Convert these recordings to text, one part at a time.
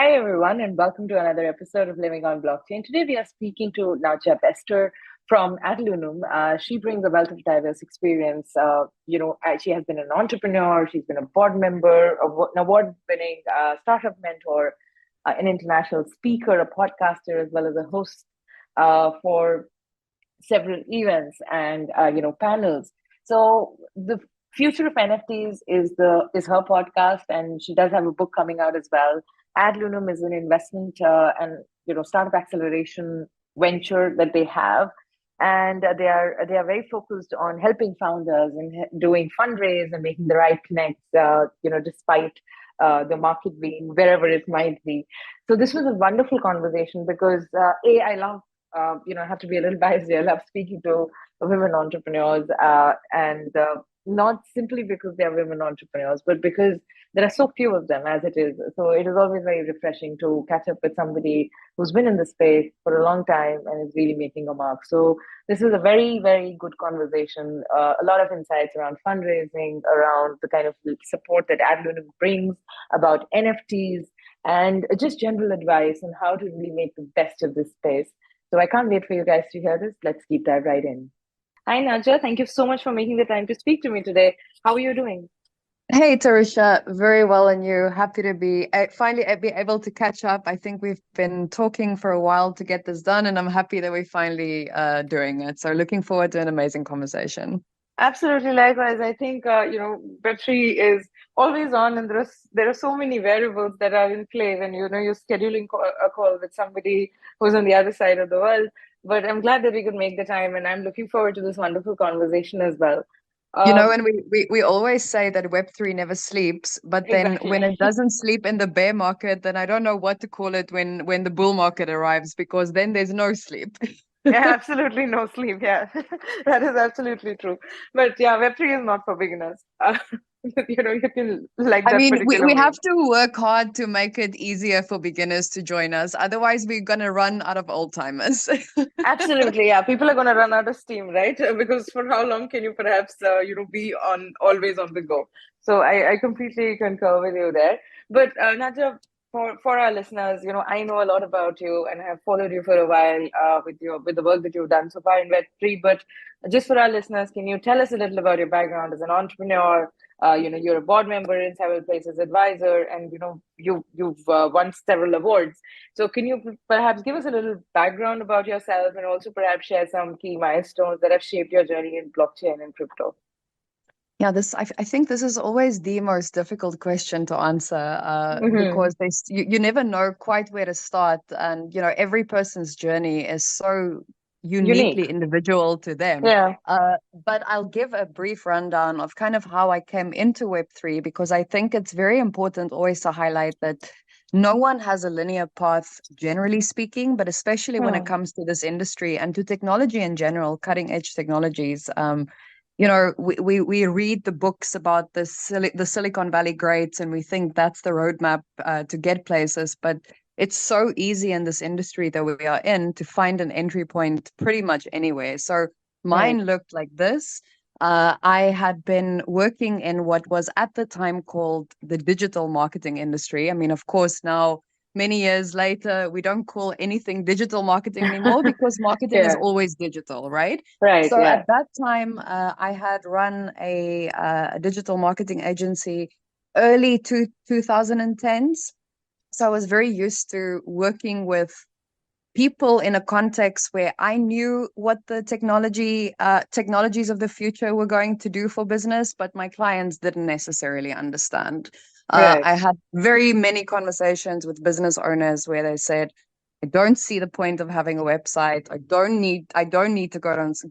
Hi, everyone, and welcome to another episode of Living on Blockchain. Today, we are speaking to Nadja Bester from AdLunam. She brings a wealth of diverse experience. She has been an entrepreneur, she's been a board member, an award-winning startup mentor, an international speaker, a podcaster, as well as a host for several events and panels. So the future of NFTs is her podcast, and she does have a book coming out as well. AdLunam is an investment and startup acceleration venture that they have, and they are very focused on helping founders and doing fundraise and making the right connects. Despite the market being wherever it might be. So this was a wonderful conversation because I love I have to be a little biased here. I love speaking to women entrepreneurs, and not simply because they are women entrepreneurs, but because there are so few of them as it is. So it is always very refreshing to catch up with somebody who's been in the space for a long time and is really making a mark. So this is a very, very good conversation. A lot of insights around fundraising, around the kind of support that AdLunam brings, about NFTs, and just general advice on how to really make the best of this space. So I can't wait for you guys to hear this. Let's keep that right in. Hi, Nadja. Thank you so much for making the time to speak to me today. How are you doing? Hey, Tarisha, very well, and you? Happy to be finally be able to catch up. I think we've been talking for a while to get this done, and I'm happy that we finally doing it. So looking forward to an amazing conversation. Absolutely, likewise. I think Web3 is always on, and there are so many variables that are in play when you're scheduling a call with somebody who's on the other side of the world. But I'm glad that we could make the time, and I'm looking forward to this wonderful conversation as well. And we always say that Web3 never sleeps, but then when Exactly. it doesn't sleep in the bear market, then I don't know what to call it when the bull market arrives, because then there's no sleep. Yeah, absolutely no sleep. Yeah, that is absolutely true. But yeah, Web3 is not for beginners. You can like I that mean, we, particular we have meme. to work hard to make it easier for beginners to join us. Otherwise, we're going to run out of old timers. Absolutely, yeah. People are going to run out of steam, right? Because for how long can you perhaps, be on always on the go? So I completely concur with you there. But Nadja, for our listeners, I know a lot about you and have followed you for a while with the work that you've done so far in Web3. But just for our listeners, can you tell us a little about your background as an entrepreneur? You're a board member in several places, advisor, and you've won several awards. So can you perhaps give us a little background about yourself and also perhaps share some key milestones that have shaped your journey in blockchain and crypto? Yeah, I think this is always the most difficult question to answer Mm-hmm. because you never know quite where to start. And, every person's journey is so Unique. uniquely individual to them. Yeah. But I'll give a brief rundown of kind of how I came into Web3, because I think it's very important always to highlight that no one has a linear path, generally speaking, but especially when it Hmm. comes to this industry and to technology in general, cutting edge technologies. We read the books about the Silicon Valley greats, and we think that's the roadmap to get places. But it's so easy in this industry that we are in to find an entry point pretty much anywhere. So Right. mine looked like this. I had been working in what was at the time called the digital marketing industry. I mean, of course, now many years later, we don't call anything digital marketing anymore because marketing is Yeah. always digital, right? Right. So at Yeah. that time, I had run a digital marketing agency early 2010s. So I was very used to working with people in a context where I knew what the technologies of the future were going to do for business, but my clients didn't necessarily understand. Right. I had very many conversations with business owners where they said, I don't see the point of having a website. I don't need to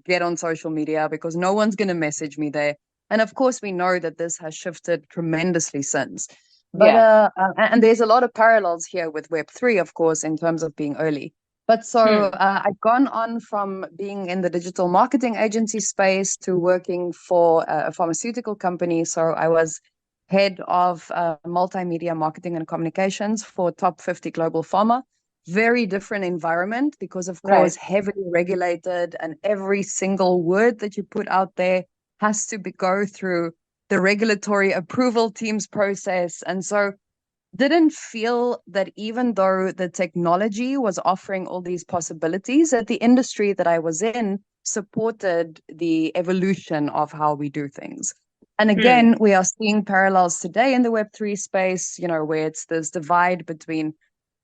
get on social media because no one's going to message me there. And of course, we know that this has shifted tremendously since. But Yeah. and there's a lot of parallels here with Web3, of course, in terms of being early. But so Hmm. I've gone on from being in the digital marketing agency space to working for a pharmaceutical company. So I was head of multimedia marketing and communications for top 50 global pharma. Very different environment because, of Right. course, heavily regulated, and every single word that you put out there has to go through the regulatory approval teams process. And so didn't feel that even though the technology was offering all these possibilities, that the industry that I was in supported the evolution of how we do things. And again, we are seeing parallels today in the Web3 space, where it's this divide between,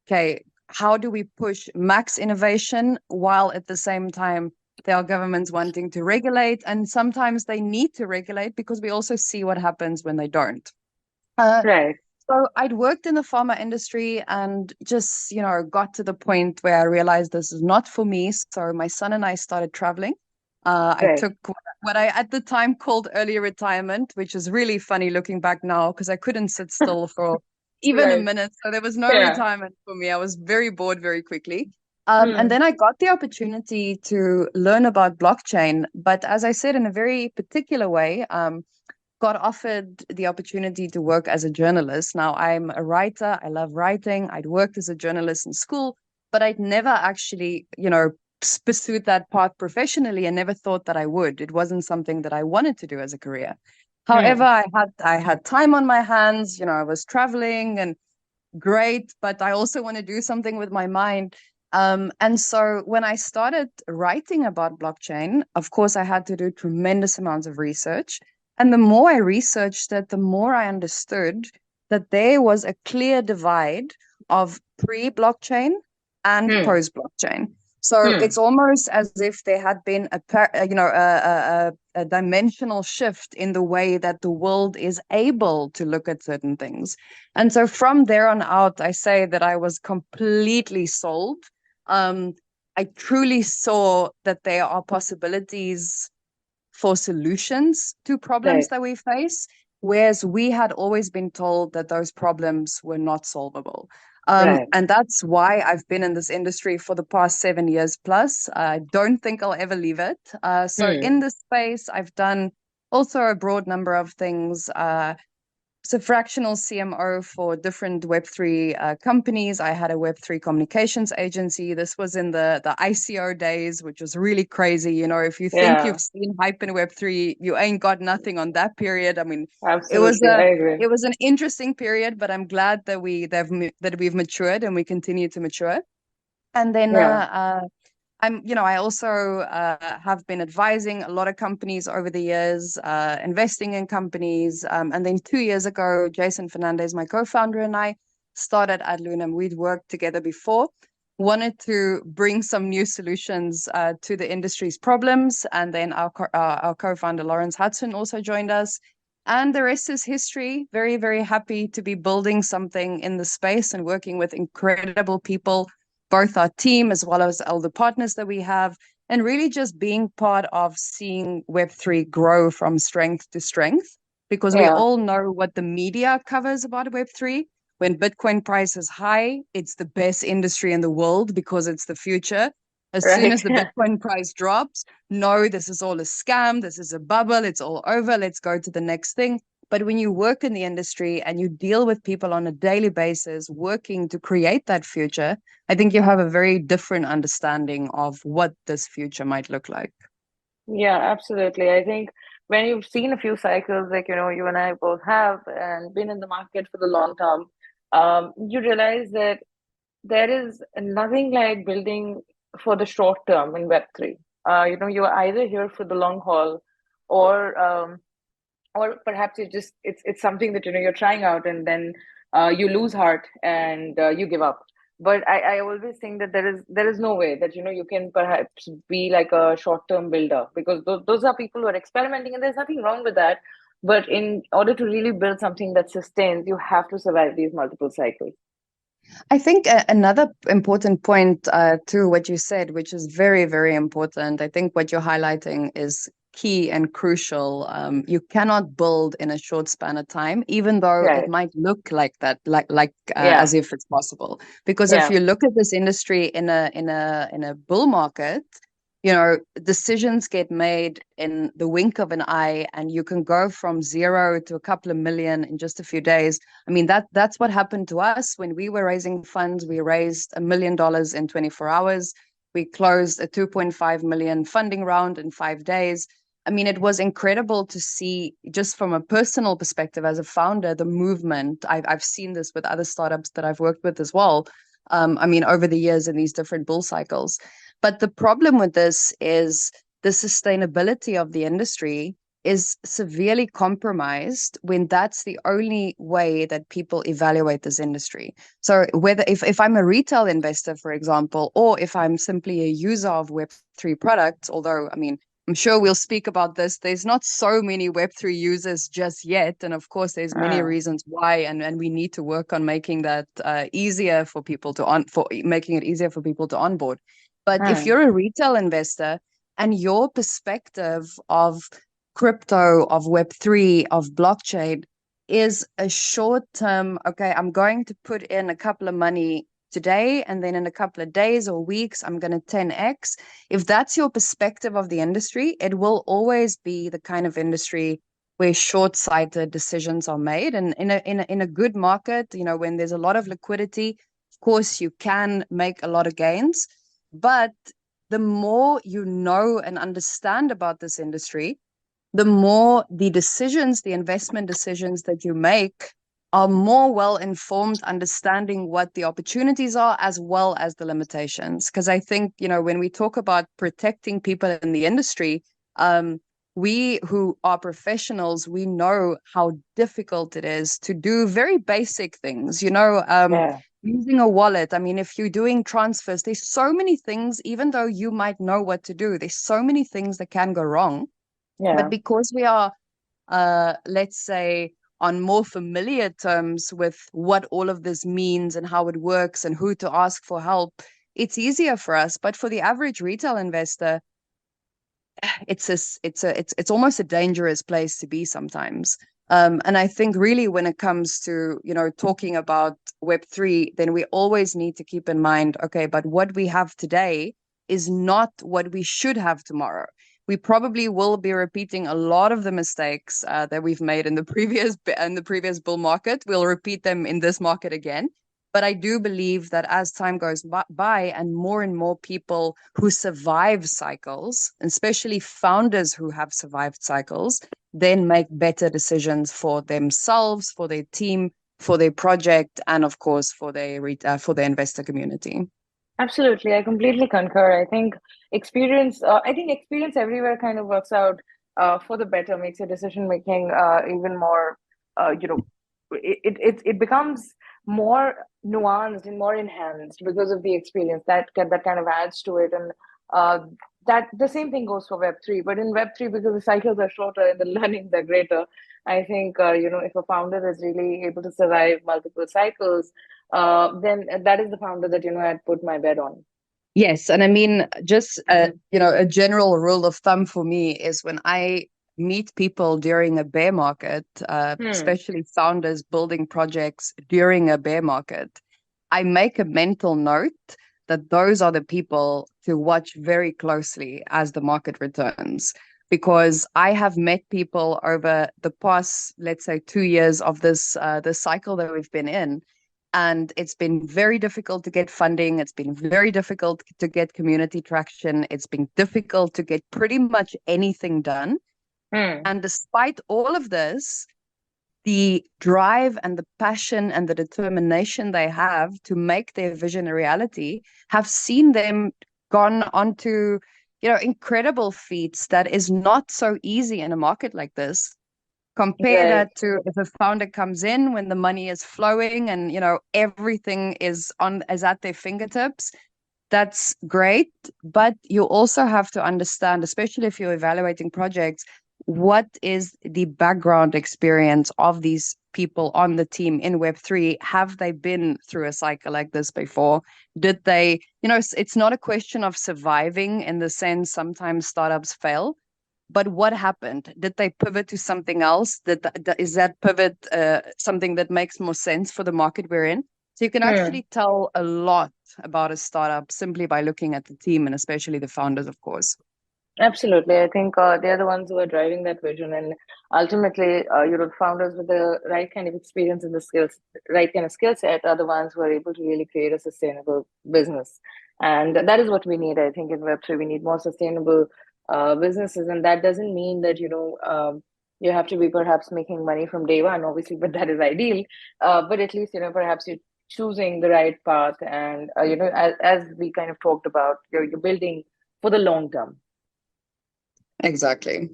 okay, how do we push max innovation while at the same time there are governments wanting to regulate, and sometimes they need to regulate because we also see what happens when they don't. Right. So I'd worked in the pharma industry and just, got to the point where I realized this is not for me. So my son and I started traveling. I Right. took what I at the time called early retirement, which is really funny looking back now because I couldn't sit still for even a Right. minute. So there was no Yeah. retirement for me. I was very bored very quickly. And Hmm. then I got the opportunity to learn about blockchain, but as I said, in a very particular way. Got offered the opportunity to work as a journalist. Now, I'm a writer. I love writing. I'd worked as a journalist in school, but I'd never actually, pursued that path professionally and never thought that I would. It wasn't something that I wanted to do as a career. However, Hmm. I had time on my hands. I was traveling and great, but I also want to do something with my mind. And so when I started writing about blockchain, of course, I had to do tremendous amounts of research. And the more I researched it, the more I understood that there was a clear divide of pre-blockchain and Hmm. post-blockchain. So Hmm. it's almost as if there had been a dimensional shift in the way that the world is able to look at certain things. And so from there on out, I say that I was completely sold. Um, I truly saw that there are possibilities for solutions to problems Right. that we face, whereas we had always been told that those problems were not solvable. Right. And that's why I've been in this industry for the past 7 years plus. I don't think I'll ever leave it. So in Hmm. this space, I've done also a broad number of things. So fractional CMO for different Web3 companies. I had a Web3 communications agency. This was in the ICO days, which was really crazy. If you think Yeah. you've seen hype in Web3, you ain't got nothing on that period. I mean, it was Absolutely. I a agree. it was an interesting period, but I'm glad that we've matured and we continue to mature. And then Yeah. I also have been advising a lot of companies over the years, investing in companies. And then 2 years ago, Jason Fernandez, my co-founder, and I started AdLunam. We'd worked together before, wanted to bring some new solutions to the industry's problems. And then our co-founder, Lawrence Hudson, also joined us. And the rest is history. Very, very happy to be building something in the space and working with incredible people, both our team as well as all the partners that we have, and really just being part of seeing Web3 grow from strength to strength, because we Yeah. all know what the media covers about Web3. When Bitcoin price is high, it's the best industry in the world because it's the future. As soon Right. as the Bitcoin price drops, no, this is all a scam, this is a bubble, it's all over, let's go to the next thing. But when you work in the industry and you deal with people on a daily basis working to create that future, I think you have a very different understanding of what this future might look like. Yeah, absolutely. I think when you've seen a few cycles, like, you and I both have, and been in the market for the long term, you realize that there is nothing like building for the short term in Web3. You're either here for the long haul, or or perhaps it's something that you're trying out, and then you lose heart and you give up. But I always think that there is no way that you can perhaps be like a short-term builder, because those are people who are experimenting, and there's nothing wrong with that. But in order to really build something that sustains, you have to survive these multiple cycles. I think another important point to what you said, which is very, very important, I think what you're highlighting is key and crucial. You cannot build in a short span of time, even though it Right. might look like that, like Yeah. as if it's possible. Because if Yeah. you look at this industry in a bull market, decisions get made in the wink of an eye, and you can go from zero to a couple of million in just a few days. I mean, that's what happened to us when we were raising funds. We raised $1 million in 24 hours. We closed a 2.5 million funding round in 5 days. I mean, it was incredible to see, just from a personal perspective as a founder, the movement. I've seen this with other startups that I've worked with as well. I mean, over the years in these different bull cycles. But the problem with this is the sustainability of the industry is severely compromised when that's the only way that people evaluate this industry. So whether if I'm a retail investor, for example, or if I'm simply a user of Web3 products, although, I mean, I'm sure we'll speak about this. There's not so many Web3 users just yet. And of course, there's many reasons why. And we need to work on making that easier for people to making it easier for people to onboard. But if you're a retail investor and your perspective of crypto, of Web3, of blockchain is a short term, okay, I'm going to put in a couple of money today, and then in a couple of days or weeks, I'm going to 10x. If that's your perspective of the industry, it will always be the kind of industry where short-sighted decisions are made. And in a good market, you know, when there's a lot of liquidity, of course, you can make a lot of gains. But the more you know and understand about this industry, the more the decisions, the investment decisions that you make are more well-informed, understanding what the opportunities are as well as the limitations. Because I think, you know, when we talk about protecting people in the industry, we who are professionals, we know how difficult it is to do very basic things, you know, using a wallet. I mean, if you're doing transfers, there's so many things, even though you might know what to do, there's so many things that can go wrong. But because we are, let's say, on more familiar terms with what all of this means and how it works and who to ask for help, it's easier for us. But for the average retail investor, it's almost a dangerous place to be sometimes. And I think really when it comes to, you know, talking about Web3, then we always need to keep in mind, okay, but what we have today is not what we should have tomorrow. We probably will be repeating a lot of the mistakes that we've made in the previous bull market. We'll repeat them in this market again. But I do believe that as time goes by and more people who survive cycles, especially founders who have survived cycles, then make better decisions for themselves, for their team, for their project, and of course for their investor community. Absolutely, I completely concur. I think experience everywhere kind of works out for the better, makes your decision making even more, it becomes more nuanced and more enhanced because of the experience that kind of adds to it. And that the same thing goes for Web3. But in Web3, because the cycles are shorter and the learnings are greater, I think if a founder is really able to survive multiple cycles, then that is the founder that I'd put my bet on. Yes, and I mean, just a general rule of thumb for me is when I meet people during a bear market, especially founders building projects during a bear market, I make a mental note that those are the people to watch very closely as the market returns. Because I have met people over the past, let's say, 2 years of this cycle that we've been in, and it's been very difficult to get funding. It's been very difficult to get community traction. It's been difficult to get pretty much anything done. And despite all of this, the drive and the passion and the determination they have to make their vision a reality have seen them gone on to, incredible feats that is not so easy in a market like this. Compare that to if a founder comes in when the money is flowing and, everything is at their fingertips. That's great. But you also have to understand, especially if you're evaluating projects, what is the background experience of these people on the team in Web3? Have they been through a cycle like this before? Did they, it's not a question of surviving in the sense sometimes startups fail, but what happened? Did they pivot to something else? Is that pivot something that makes more sense for the market we're in? So you can actually tell a lot about a startup simply by looking at the team and especially the founders, of course. Absolutely. I think they're the ones who are driving that vision. And ultimately, founders with the right kind of experience and the skills, right kind of skill set are the ones who are able to really create a sustainable business. And that is what we need, I think, in Web3. We need more sustainable businesses, and that doesn't mean that you have to be perhaps making money from day one, obviously, but that is ideal. But at least perhaps you're choosing the right path, and as we kind of talked about, you're building for the long term. Exactly.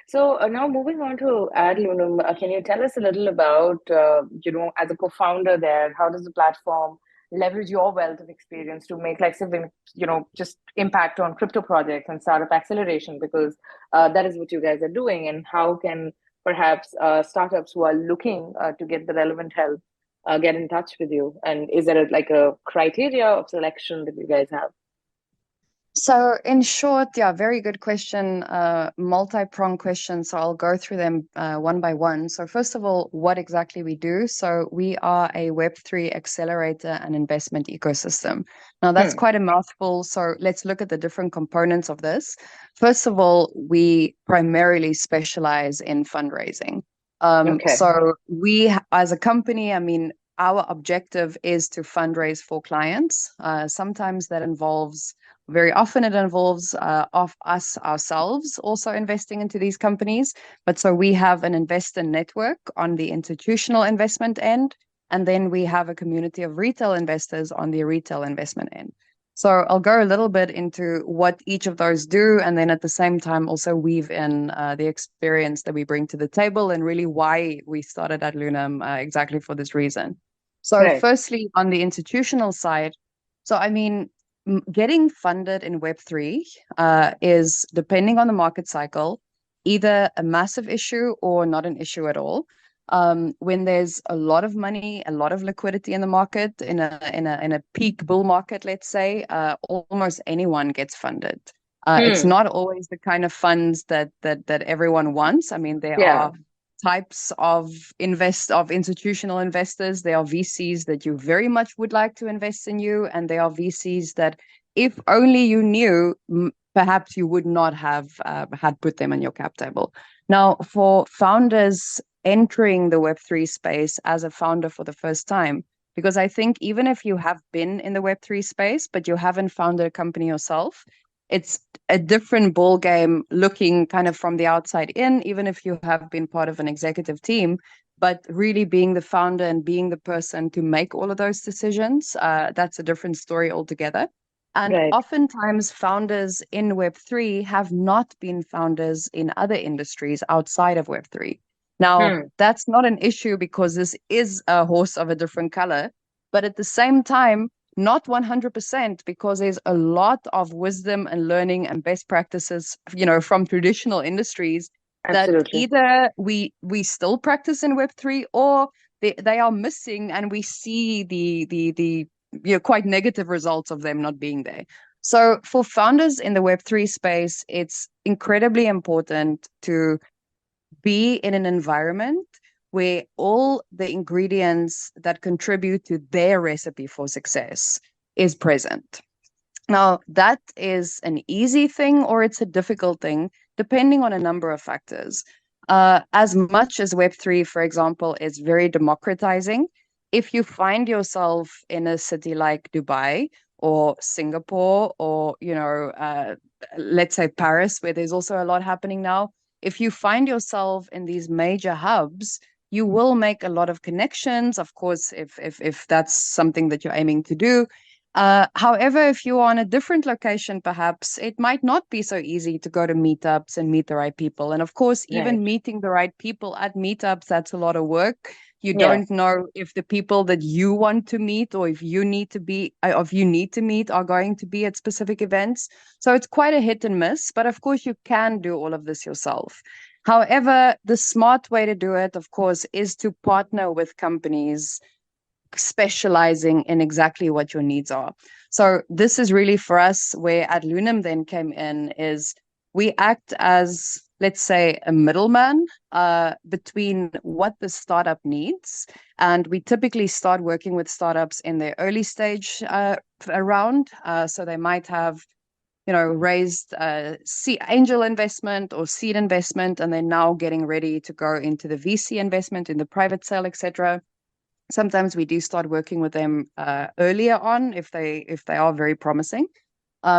So now moving on to AdLunam, can you tell us a little about, as a co-founder there, how does the platform leverage your wealth of experience to make like something, just impact on crypto projects and startup acceleration? Because that is what you guys are doing. And how can perhaps startups who are looking to get the relevant help get in touch with you? And is there like a criteria of selection that you guys have? So in short, yeah, very good question, multi-pronged question. So I'll go through them one by one. So first of all, what exactly we do? So we are a Web3 accelerator and investment ecosystem. Now that's quite a mouthful. So let's look at the different components of this. First of all, we primarily specialize in fundraising. Okay. So we, as a company, I mean, our objective is to fundraise for clients. Sometimes that involves very often it involves of us ourselves also investing into these companies. But so we have an investor network on the institutional investment end, and then we have a community of retail investors on the retail investment end. So I'll go a little bit into what each of those do, and then at the same time also weave in the experience that we bring to the table and really why we started AdLunam exactly for this reason. So Right. firstly, on the institutional side, so I mean, getting funded in Web3 is, depending on the market cycle, either a massive issue or not an issue at all. When there's a lot of money, a lot of liquidity in the market, in a peak bull market, let's say, almost anyone gets funded. It's not always the kind of funds that everyone wants. I mean, there Yeah. are types of institutional investors. There are VCs that you very much would like to invest in you, and there are VCs that, if only you knew, perhaps you would not have had put them on your cap table. Now, for founders entering the Web3 space as a founder for the first time, because I think even if you have been in the Web3 space, but you haven't founded a company yourself, it's a different ball game looking kind of from the outside in, even if you have been part of an executive team, but really being the founder and being the person to make all of those decisions, that's a different story altogether. And Right. oftentimes founders in Web3 have not been founders in other industries outside of Web3. Now, that's not an issue because this is a horse of a different color, but at the same time, not 100%, because there's a lot of wisdom and learning and best practices, from traditional industries that Absolutely. either we still practice in Web3 or they are missing, and we see the quite negative results of them not being there. So for founders in the Web3 space, it's incredibly important to be in an environment where all the ingredients that contribute to their recipe for success is present. Now, that is an easy thing or it's a difficult thing, depending on a number of factors. As much as Web3, for example, is very democratizing, if you find yourself in a city like Dubai or Singapore or, let's say Paris, where there's also a lot happening now, if you find yourself in these major hubs, you will make a lot of connections, of course, if that's something that you're aiming to do. However, if you're on a different location, perhaps it might not be so easy to go to meetups and meet the right people. And of course, Right. even meeting the right people at meetups, that's a lot of work. You Yeah. don't know if the people that you want to meet or if you need to meet are going to be at specific events. So it's quite a hit and miss, but of course you can do all of this yourself. However, the smart way to do it, of course, is to partner with companies specializing in exactly what your needs are. So this is really for us where AdLunam then came in, is we act as, let's say, a middleman between what the startup needs. And we typically start working with startups in their early stage round. So they might have raised angel investment or seed investment, and they're now getting ready to go into the VC investment in the private sale, etc. Sometimes we do start working with them earlier on if they are very promising,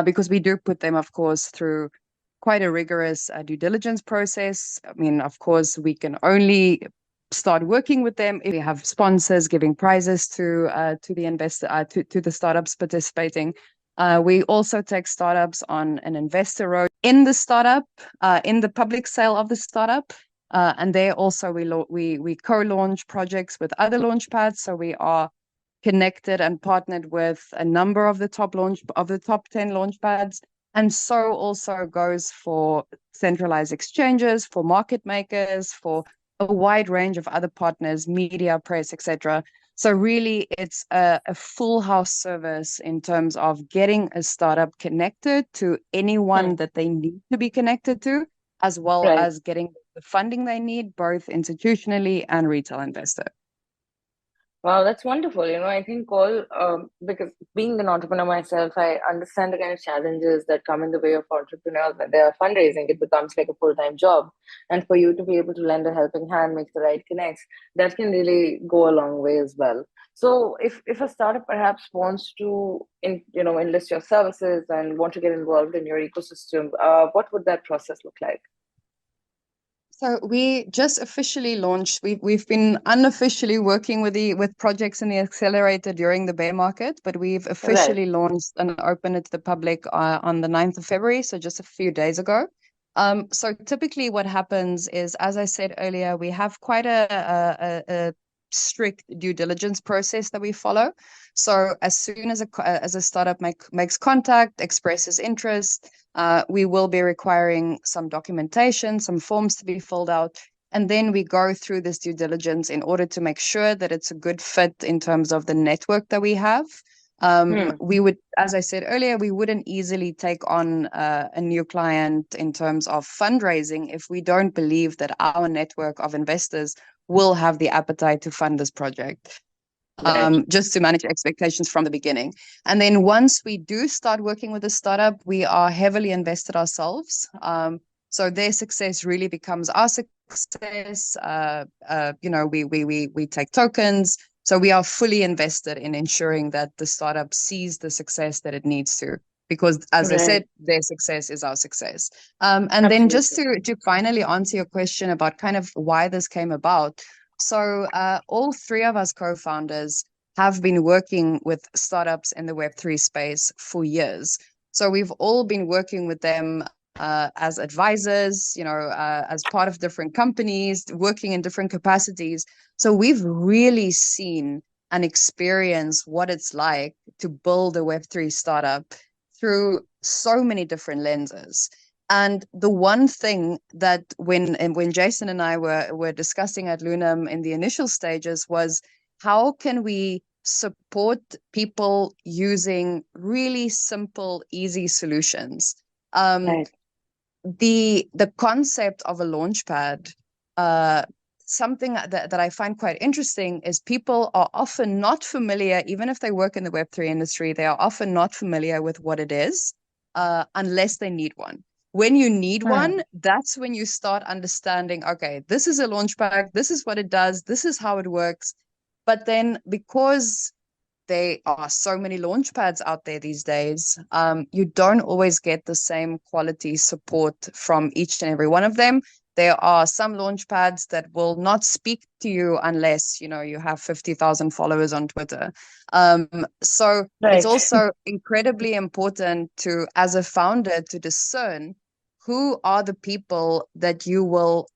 because we do put them, of course, through quite a rigorous due diligence process. I mean, of course, we can only start working with them if we have sponsors giving prizes to the investor to the startups participating. We also take startups on an investor road in the startup, in the public sale of the startup. And there also we co-launch projects with other launchpads. So we are connected and partnered with a number of the top 10 launchpads. And so also goes for centralized exchanges, for market makers, for a wide range of other partners, media, press, etc. So really, it's a full house service in terms of getting a startup connected to anyone that they need to be connected to, as well Right. as getting the funding they need, both institutionally and retail investor. Wow, that's wonderful. I think because being an entrepreneur myself, I understand the kind of challenges that come in the way of entrepreneurs when they are fundraising. It becomes like a full-time job. And for you to be able to lend a helping hand, make the right connects, that can really go a long way as well. So if a startup perhaps wants to enlist your services and want to get involved in your ecosystem, what would that process look like? So we just officially launched. We've been unofficially working with projects in the accelerator during the bear market, but we've officially Right. launched and opened it to the public on the 9th of February, so just a few days ago. So typically what happens is, as I said earlier, we have quite a strict due diligence process that we follow. So as soon as a startup makes contact, expresses interest, we will be requiring some documentation, some forms to be filled out. And then we go through this due diligence in order to make sure that it's a good fit in terms of the network that we have. We would, as I said earlier, we wouldn't easily take on a new client in terms of fundraising if we don't believe that our network of investors will have the appetite to fund this project. Right. Just to manage expectations from the beginning. And then once we do start working with a startup, we are heavily invested ourselves. So their success really becomes our success. We take tokens. So we are fully invested in ensuring that the startup sees the success that it needs to. Because as I said, their success is our success. And Absolutely. then just to finally answer your question about kind of why this came about. So all three of us co-founders have been working with startups in the Web3 space for years. So we've all been working with them as advisors, as part of different companies, working in different capacities. So we've really seen and experienced what it's like to build a Web3 startup through so many different lenses. And the one thing that when Jason and I were discussing AdLunam in the initial stages was, how can we support people using really simple, easy solutions? Right. The concept of a launchpad, something that I find quite interesting is people are often not familiar, even if they work in the Web3 industry, they are often not familiar with what it is unless they need one. When you need one, that's when you start understanding, okay, this is a launchpad, this is what it does, this is how it works. But then because there are so many launchpads out there these days, you don't always get the same quality support from each and every one of them. There are some launchpads that will not speak to you unless, you have 50,000 followers on Twitter. So it's also incredibly important to, as a founder, to discern who are the people that you will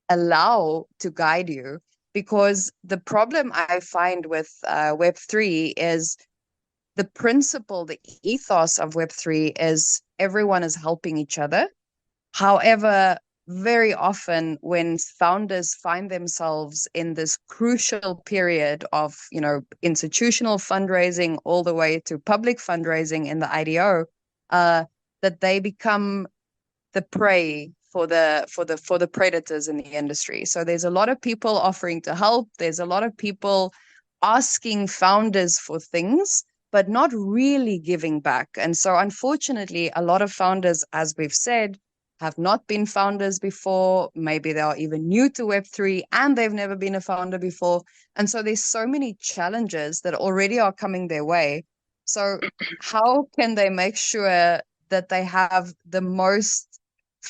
allow to guide you. Because the problem I find with Web3 is the principle, the ethos of Web3 is everyone is helping each other. However, very often when founders find themselves in this crucial period of, institutional fundraising all the way to public fundraising in the IDO, that they become the prey for the predators in the industry. So there's a lot of people offering to help. There's a lot of people asking founders for things, but not really giving back. And so unfortunately, a lot of founders, as we've said, have not been founders before. Maybe they are even new to Web3 and they've never been a founder before. And so there's so many challenges that already are coming their way. So how can they make sure that they have the most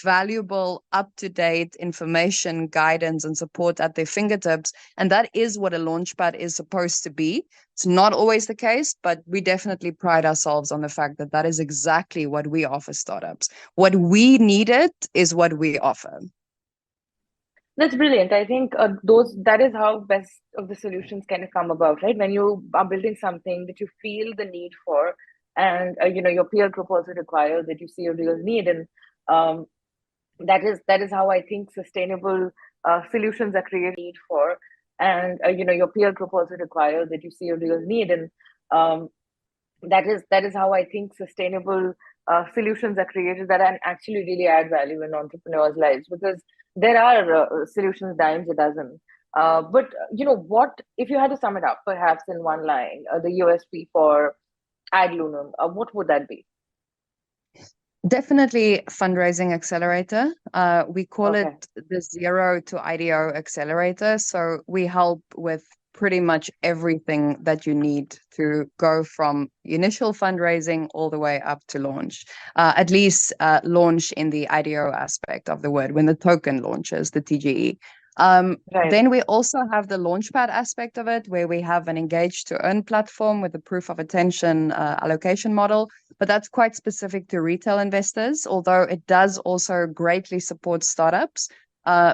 valuable, up-to-date information, guidance, and support at their fingertips. And that is what a launchpad is supposed to be. It's not always the case, but we definitely pride ourselves on the fact that that is exactly what we offer startups. What we needed is what we offer. That's brilliant. I think that is how best of the solutions kind of come about, right? When you are building something that you feel the need for, and your peer group also requires that you see a real need, and um, that is how I think sustainable solutions are created for, and your peer group also requires that you see a real need, and um, that is how I think sustainable solutions are created that actually really add value in entrepreneurs' lives, because there are solutions dimes a dozen. But what if you had to sum it up, perhaps in one line, the USP for AdLunam, what would that be? Definitely fundraising accelerator. We call it Okay. the zero to IDO accelerator. So we help with pretty much everything that you need to go from initial fundraising all the way up to launch, at least launch in the IDO aspect of the word, when the token launches, the TGE. Right. Then we also have the launchpad aspect of it, where we have an engage to earn platform with the proof of attention allocation model, but that's quite specific to retail investors, although it does also greatly support startups.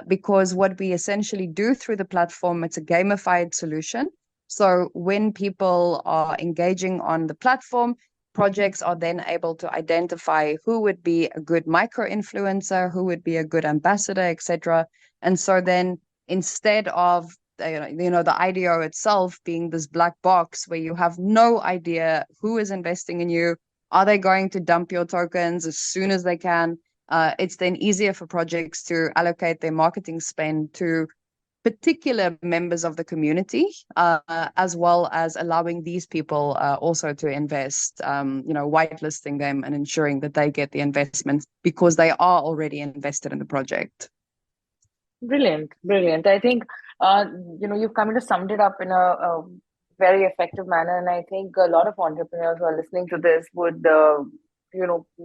Because what we essentially do through the platform, it's a gamified solution. So when people are engaging on the platform, projects are then able to identify who would be a good micro influencer, who would be a good ambassador, etc. And so then instead of the IDO itself being this black box where you have no idea who is investing in you, are they going to dump your tokens as soon as they can? It's then easier for projects to allocate their marketing spend to particular members of the community, as well as allowing these people also to invest, whitelisting them and ensuring that they get the investments because they are already invested in the project. Brilliant, brilliant. I think you've kind of summed it up in a very effective manner, and I think a lot of entrepreneurs who are listening to this would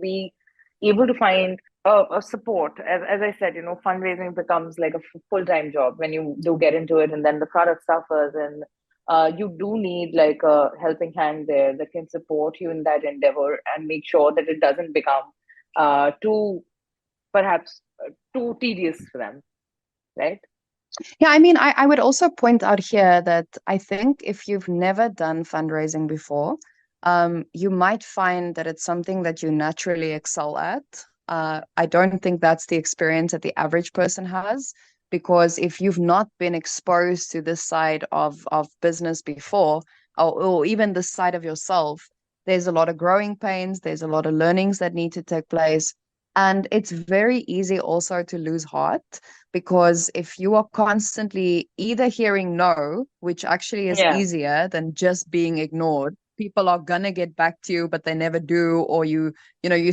be able to find a support. As I said, fundraising becomes like a full-time job when you do get into it, and then the product suffers, and you do need like a helping hand there that can support you in that endeavor and make sure that it doesn't become too perhaps too tedious for them, right? Yeah, I mean, I would also point out here that I think if you've never done fundraising before, you might find that it's something that you naturally excel at. I don't think that's the experience that the average person has, because if you've not been exposed to this side of business before, or even this side of yourself, there's a lot of growing pains, there's a lot of learnings that need to take place. And it's very easy also to lose heart, because if you are constantly either hearing no, which actually is Yeah. easier than just being ignored, people are gonna get back to you, but they never do, or you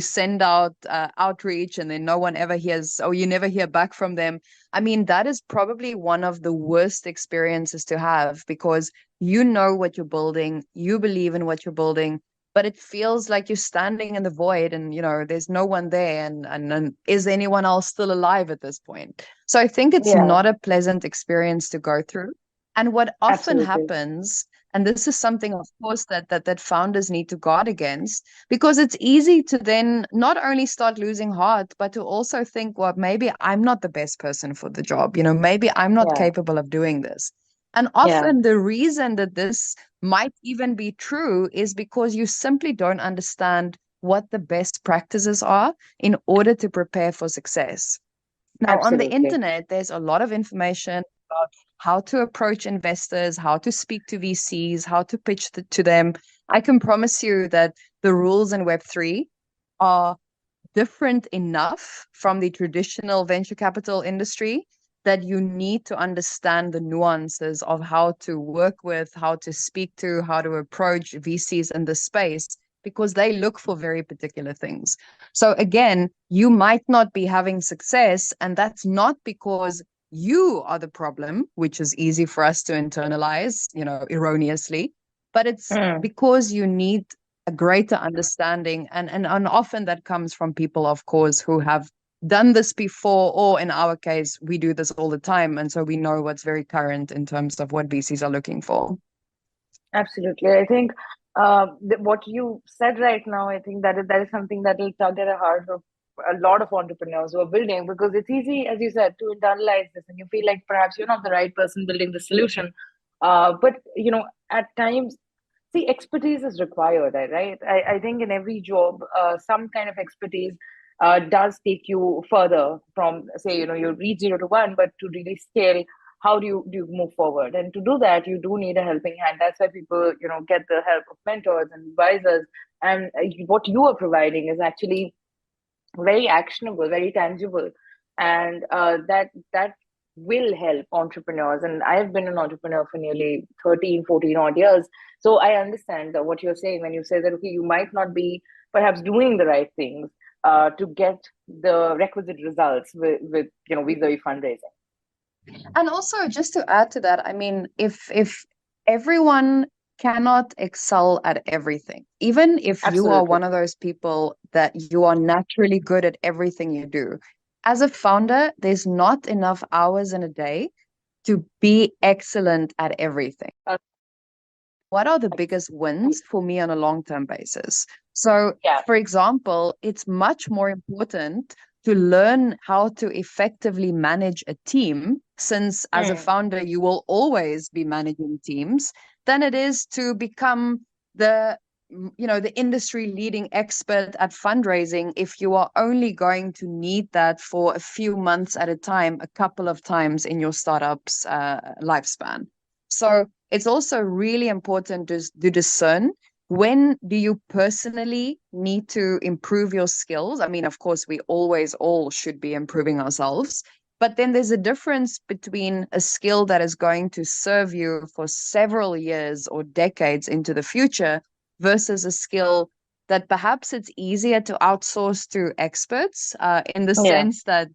send out outreach and then no one ever hears, or you never hear back from them. I mean, that is probably one of the worst experiences to have, because you know what you're building, you believe in what you're building, but it feels like you're standing in the void and there's no one there, and is anyone else still alive at this point? So I think it's Yeah, not a pleasant experience to go through. And what often absolutely. happens, and this is something of course that founders need to guard against, because it's easy to then not only start losing heart, but to also think, well, maybe I'm not the best person for the job, maybe I'm not Yeah, capable of doing this. And yeah, often the reason that this might even be true is because you simply don't understand what the best practices are in order to prepare for success. Now, on the absolutely. internet, there's a lot of information about how to approach investors, how to speak to VCs, how to pitch to them. I can promise you that the rules in Web3 are different enough from the traditional venture capital industry that you need to understand the nuances of how to work with, how to speak to, how to approach VCs in the space, because they look for very particular things. So again, you might not be having success, and that's not because you are the problem, which is easy for us to internalize, erroneously, but it's Mm, because you need a greater understanding, and often that comes from people, of course, who have done this before, or in our case, we do this all the time. And so we know what's very current in terms of what VCs are looking for. Absolutely. I think what you said right now, I think that is something that will tug at the heart of a lot of entrepreneurs who are building, because it's easy, as you said, to internalize this and you feel like perhaps you're not the right person building the solution. But, at times, see, expertise is required, right? I think in every job, some kind of expertise does take you further from, say, you reach 0 to 1, but to really scale, how do you move forward? And to do that, you do need a helping hand. That's why people, get the help of mentors and advisors. And what you are providing is actually very actionable, very tangible, and that will help entrepreneurs. And I've been an entrepreneur for nearly 13, 14 odd years. So I understand that what you're saying when you say that, okay, you might not be perhaps doing the right things to get the requisite results with vis-a-vis fundraising. And also, just to add to that, I mean, if everyone cannot excel at everything, even if you are Absolutely. one of those people that you are naturally good at everything you do, as a founder, there's not enough hours in a day to be excellent at everything. What are the biggest wins for me on a long-term basis? So, Yeah. for example, it's much more important to learn how to effectively manage a team, since as a founder, you will always be managing teams, than it is to become the industry leading expert at fundraising if you are only going to need that for a few months at a time, a couple of times in your startup's lifespan. So it's also really important to discern, when do you personally need to improve your skills? I mean, of course, we always all should be improving ourselves, but then there's a difference between a skill that is going to serve you for several years or decades into the future versus a skill that perhaps it's easier to outsource to experts, in the sense that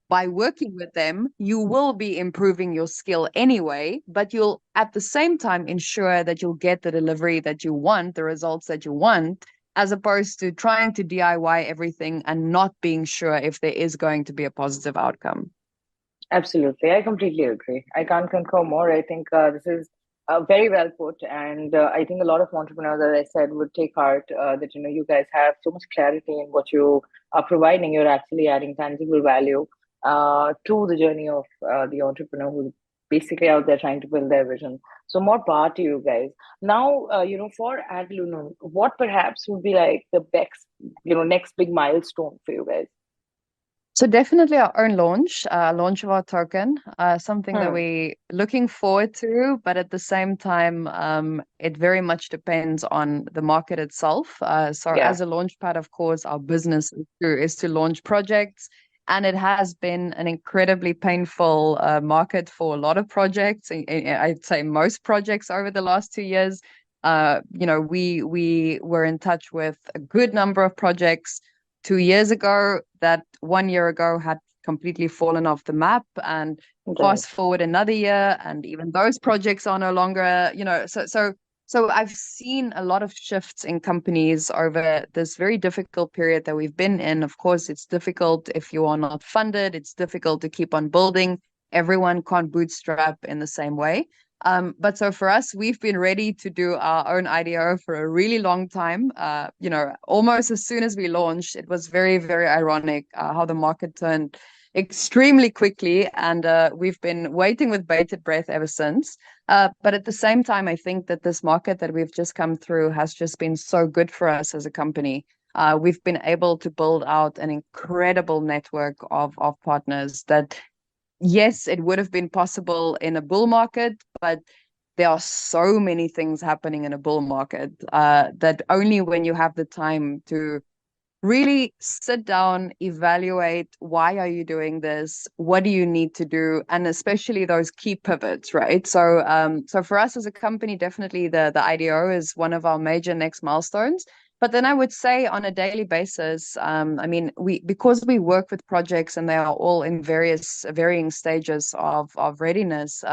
by working with them, you will be improving your skill anyway, but you'll at the same time ensure that you'll get the delivery that you want, the results that you want, as opposed to trying to DIY everything and not being sure if there is going to be a positive outcome. Absolutely. I completely agree. I can't concur more. I think this is very well put. And I think a lot of entrepreneurs, as I said, would take heart that, you guys have so much clarity in what you are providing. You're actually adding tangible value to the journey of the entrepreneur who's basically out there trying to build their vision. So more power to you guys. Now, for AdLunam, what perhaps would be like the next big milestone for you guys? So definitely our own launch of our token, something that we're looking forward to, but at the same time, it very much depends on the market itself. So as a launchpad, of course, our business is to launch projects, and it has been an incredibly painful market for a lot of projects. I'd say most projects over the last 2 years. We were in touch with a good number of projects 2 years ago that 1 year ago had completely fallen off the map, and fast forward another year and even those projects are no longer, so I've seen a lot of shifts in companies over this very difficult period that we've been in. Of course, it's difficult if you are not funded. It's difficult to keep on building. Everyone can't bootstrap in the same way. But so for us, we've been ready to do our own IDO for a really long time. Almost as soon as we launched, it was very, very ironic how the market turned extremely quickly. And we've been waiting with bated breath ever since. But at the same time, I think that this market that we've just come through has just been so good for us as a company. We've been able to build out an incredible network of partners that, yes, it would have been possible in a bull market, but there are so many things happening in a bull market that only when you have the time to really sit down, evaluate, why are you doing this? What do you need to do? And especially those key pivots, right? So for us as a company, definitely the IDO is one of our major next milestones. But then I would say on a daily basis, because we work with projects and they are all in varying stages of readiness,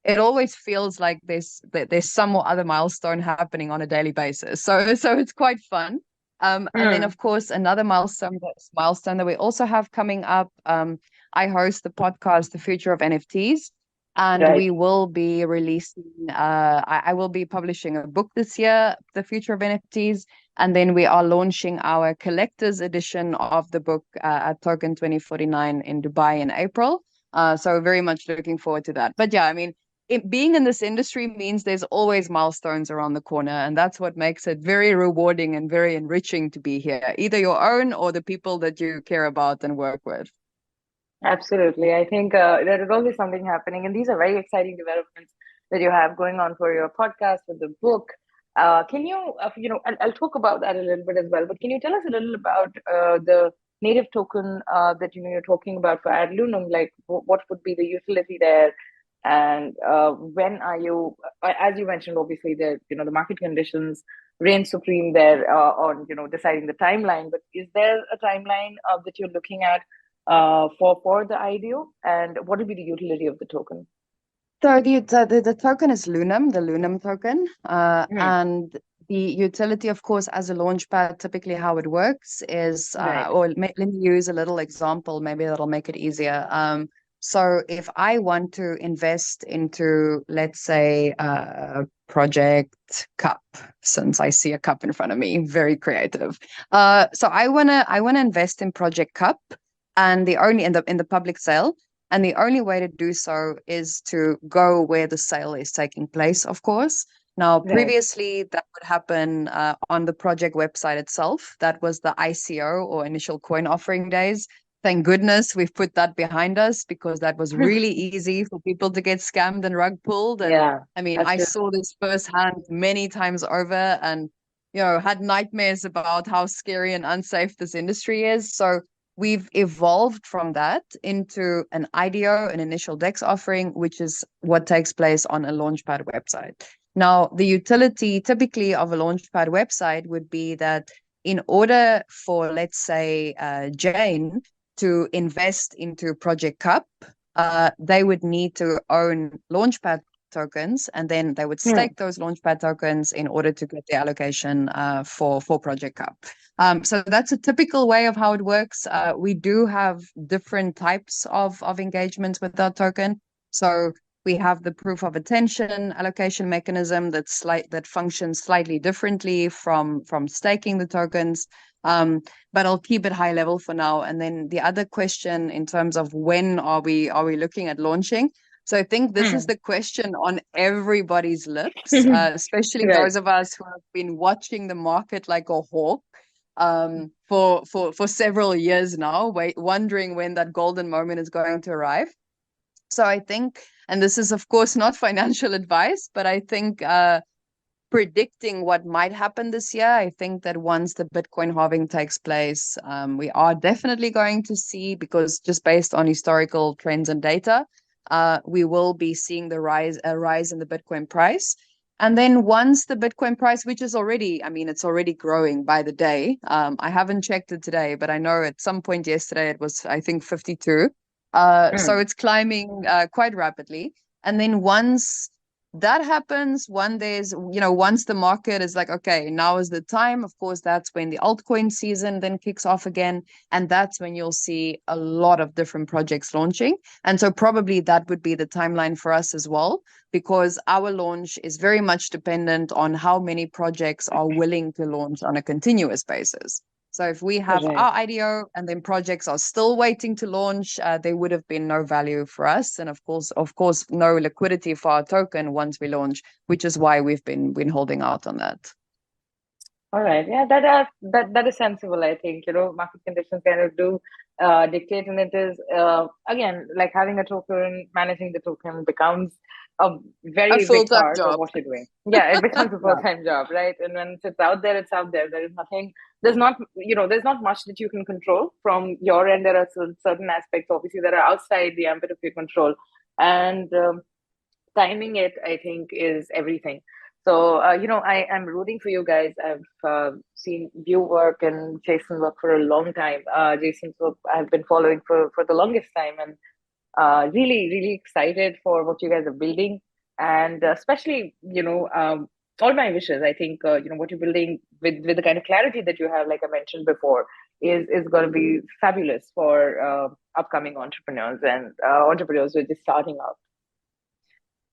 it always feels like there's some or other milestone happening on a daily basis. So it's quite fun. And then, of course, another milestone that we also have coming up. I host the podcast, The Future of NFTs, and Right. we will be releasing. I will be publishing a book this year, The Future of NFTs, and then we are launching our collector's edition of the book at Token 2049 in Dubai in April. So very much looking forward to that. But yeah, I mean, being in this industry means there's always milestones around the corner, and that's what makes it very rewarding and very enriching to be here, either your own or the people that you care about and work with. Absolutely. I think there is always something happening, and these are very exciting developments that you have going on for your podcast, with the book. Can you, I'll talk about that a little bit as well, but can you tell us a little about the native token that you're talking about for AdLunam? Like, what would be the utility there, and when are you? As you mentioned, obviously the market conditions reign supreme there on deciding the timeline. But is there a timeline that you're looking at? For the IDO, and what would be the utility of the token? So the token is Lunam, the Lunam token, Mm, and the utility, of course, as a launchpad, typically how it works is, right. or let me use a little example, maybe that'll make it easier. So if I want to invest into, let's say, Project Cup, since I see a cup in front of me, very creative. So I wanna invest in Project Cup, and the only in the public sale. And the only way to do so is to go where the sale is taking place, of course. Now, Right. previously, that would happen on the project website itself. That was the ICO, or initial coin offering days. Thank goodness we've put that behind us, because that was really easy for people to get scammed and rug pulled. And Yeah, I mean, I absolutely. saw this firsthand many times over, and had nightmares about how scary and unsafe this industry is. So we've evolved from that into an IDO, an initial DEX offering, which is what takes place on a Launchpad website. Now, the utility typically of a Launchpad website would be that in order for, let's say, Jane to invest into Project Cup, they would need to own Launchpad tokens, and then they would Hmm. stake those Launchpad tokens in order to get the allocation for Project Cup. So that's a typical way of how it works. We do have different types of engagements with that token. So we have the proof of attention allocation mechanism that functions slightly differently from staking the tokens. But I'll keep it high level for now. And then the other question in terms of when are we looking at launching? So I think this is Hmm. the question on everybody's lips, especially Right. those of us who have been watching the market like a hawk for several years now, wondering when that golden moment is going to arrive. So I think, and this is of course not financial advice, but I think predicting what might happen this year, I think that once the Bitcoin halving takes place, we are definitely going to see, because just based on historical trends and data, we will be seeing a rise in the Bitcoin price. And then once the Bitcoin price, which is already, I mean, it's already growing by the day. I haven't checked it today, but I know at some point yesterday it was, I think, 52. So Hmm. it's climbing quite rapidly. And then once that happens, once the market is like, okay, now is the time, of course, that's when the altcoin season then kicks off again. And that's when you'll see a lot of different projects launching. And so probably that would be the timeline for us as well, because our launch is very much dependent on how many projects are willing to launch on a continuous basis. So if we have Right. our IDO and then projects are still waiting to launch, there would have been no value for us, and of course, no liquidity for our token once we launch, which is why we've been holding out on that. All right. Yeah, that is sensible. I think market conditions kind of do dictate, and it is again, like having a token, managing the token becomes a A very big full-time part of job. what you're doing. Yeah, it becomes a Yeah. full-time job, right? And when it's out there, it's out there. There is nothing. There's not much that you can control from your end. There are certain aspects, obviously, that are outside the ambit of your control, and timing it, I think, is everything. So, I am rooting for you guys. I've seen you work and Jason work for a long time. Jason's work I've been following for the longest time, and really, really excited for what you guys are building. And especially, all my wishes. I think what you're building with the kind of clarity that you have, like I mentioned before, is going to be fabulous for upcoming entrepreneurs and entrepreneurs who are just starting out.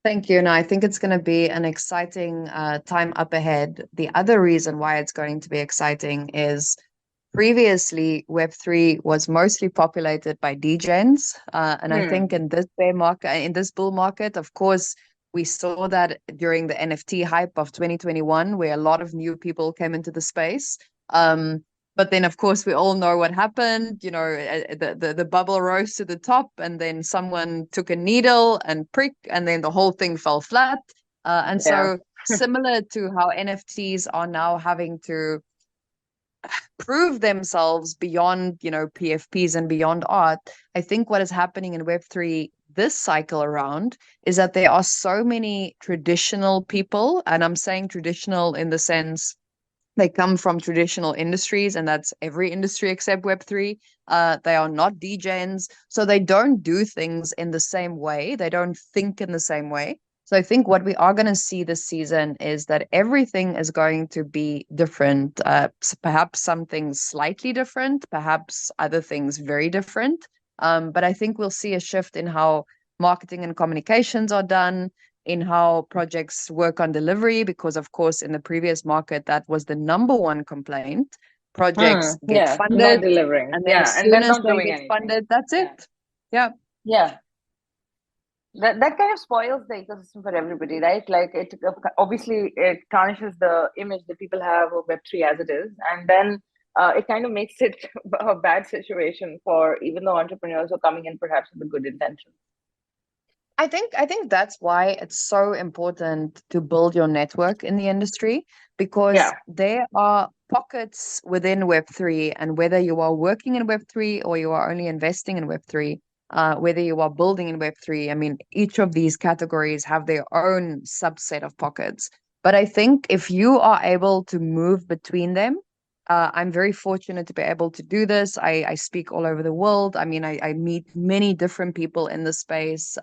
Thank you. And I think it's going to be an exciting time up ahead. The other reason why it's going to be exciting is previously Web3 was mostly populated by degens. And I think in this bear market, in this bull market, of course, we saw that during the NFT hype of 2021, where a lot of new people came into the space. But then, of course, we all know what happened. The bubble rose to the top, and then someone took a needle and prick, and then the whole thing fell flat. And Yeah. so, similar to how NFTs are now having to prove themselves beyond, PFPs and beyond art, I think what is happening in Web3 this cycle around is that there are so many traditional people, and I'm saying traditional in the sense they come from traditional industries, and that's every industry except Web3. They are not degens, so they don't do things in the same way. They don't think in the same way. So I think what we are going to see this season is that everything is going to be different. Perhaps some things slightly different, perhaps other things very different. But I think we'll see a shift in how marketing and communications are done, in how projects work on delivery, because of course in the previous market that was the number one complaint. Projects get Yeah, not funded, delivering. and then Yeah, as and soon then as not they doing get anything. funded, that's Yeah. it. Yeah. Yeah. That kind of spoils the ecosystem for everybody, right? Like it obviously it tarnishes the image that people have of Web3 as it is, and then it kind of makes it a bad situation for even the entrepreneurs who are coming in perhaps with a good intention. I think that's why it's so important to build your network in the industry, because Yeah. there are pockets within Web3, and whether you are working in Web3 or you are only investing in Web3, whether you are building in Web3, I mean, each of these categories have their own subset of pockets. But I think if you are able to move between them, I'm very fortunate to be able to do this. I speak all over the world. I mean, I meet many different people in the space.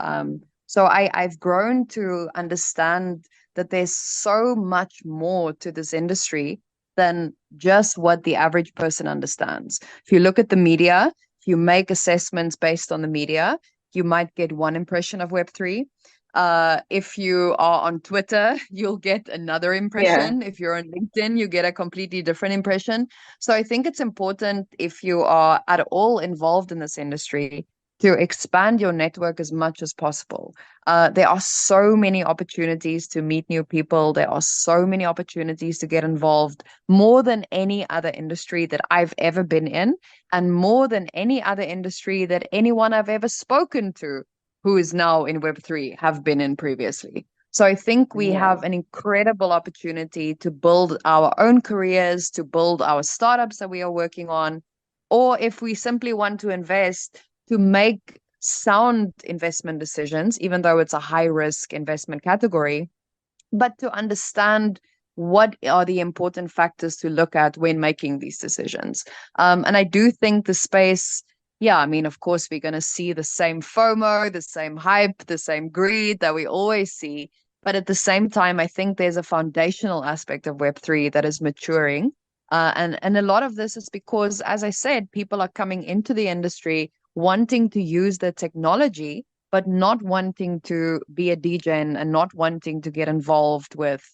So I've grown to understand that there's so much more to this industry than just what the average person understands. If you look at the media, if you make assessments based on the media, you might get one impression of Web3. If you are on Twitter, you'll get another Yeah. impression. If you're on LinkedIn, you get a completely different impression. So I think it's important, if you are at all involved in this industry, to expand your network as much as possible. There are so many opportunities to meet new people. There are so many opportunities to get involved, more than any other industry that I've ever been in, and more than any other industry that anyone I've ever spoken to who is now in Web3 have been in previously. So I think we Yeah. have an incredible opportunity to build our own careers, to build our startups that we are working on, or if we simply want to invest, to make sound investment decisions, even though it's a high risk investment category, but to understand what are the important factors to look at when making these decisions. And I do think the space, yeah, I mean, of course, we're going to see the same FOMO, the same hype, the same greed that we always see. But at the same time, I think there's a foundational aspect of Web3 that is maturing. And a lot of this is because, as I said, people are coming into the industry wanting to use the technology, but not wanting to be a degen and not wanting to get involved with,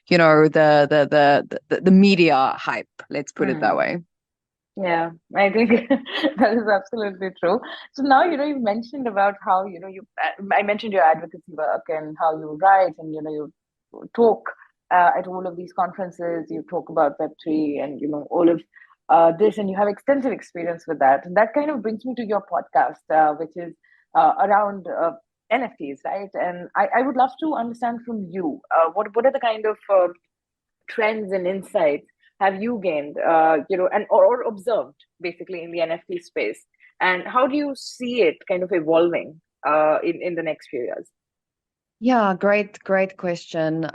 the media hype. Let's put it that Hmm. way. Yeah, I think that is absolutely true. So now, you've mentioned about how, I mentioned your advocacy work and how you write and, you talk at all of these conferences, you talk about Web3 and, all of this, and you have extensive experience with that. And that kind of brings me to your podcast, which is around NFTs, right? And I would love to understand from you, what are the kind of trends and insights have you gained, and or observed basically in the NFT space, and how do you see it kind of evolving in the next few years? Yeah, great question.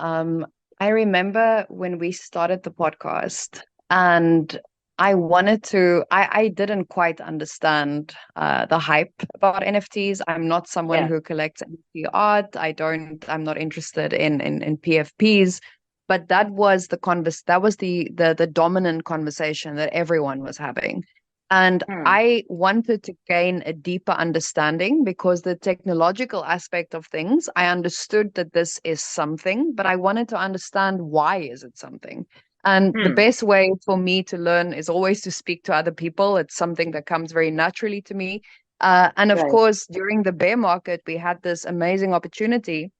I remember when we started the podcast, and I didn't quite understand the hype about NFTs. I'm not someone Yeah. who collects NFT art. I'm not interested in PFPs. but that was the dominant conversation that everyone was having. And I wanted to gain a deeper understanding, because the technological aspect of things, I understood that this is something, but I wanted to understand, why is it something? And the best way for me to learn is always to speak to other people. It's something that comes very naturally to me. And of Right. course, during the bear market, we had this amazing opportunity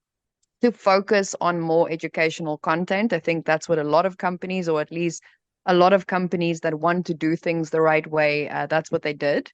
to focus on more educational content. I think that's what a lot of companies, or at least a lot of companies that want to do things the right way, that's what they did.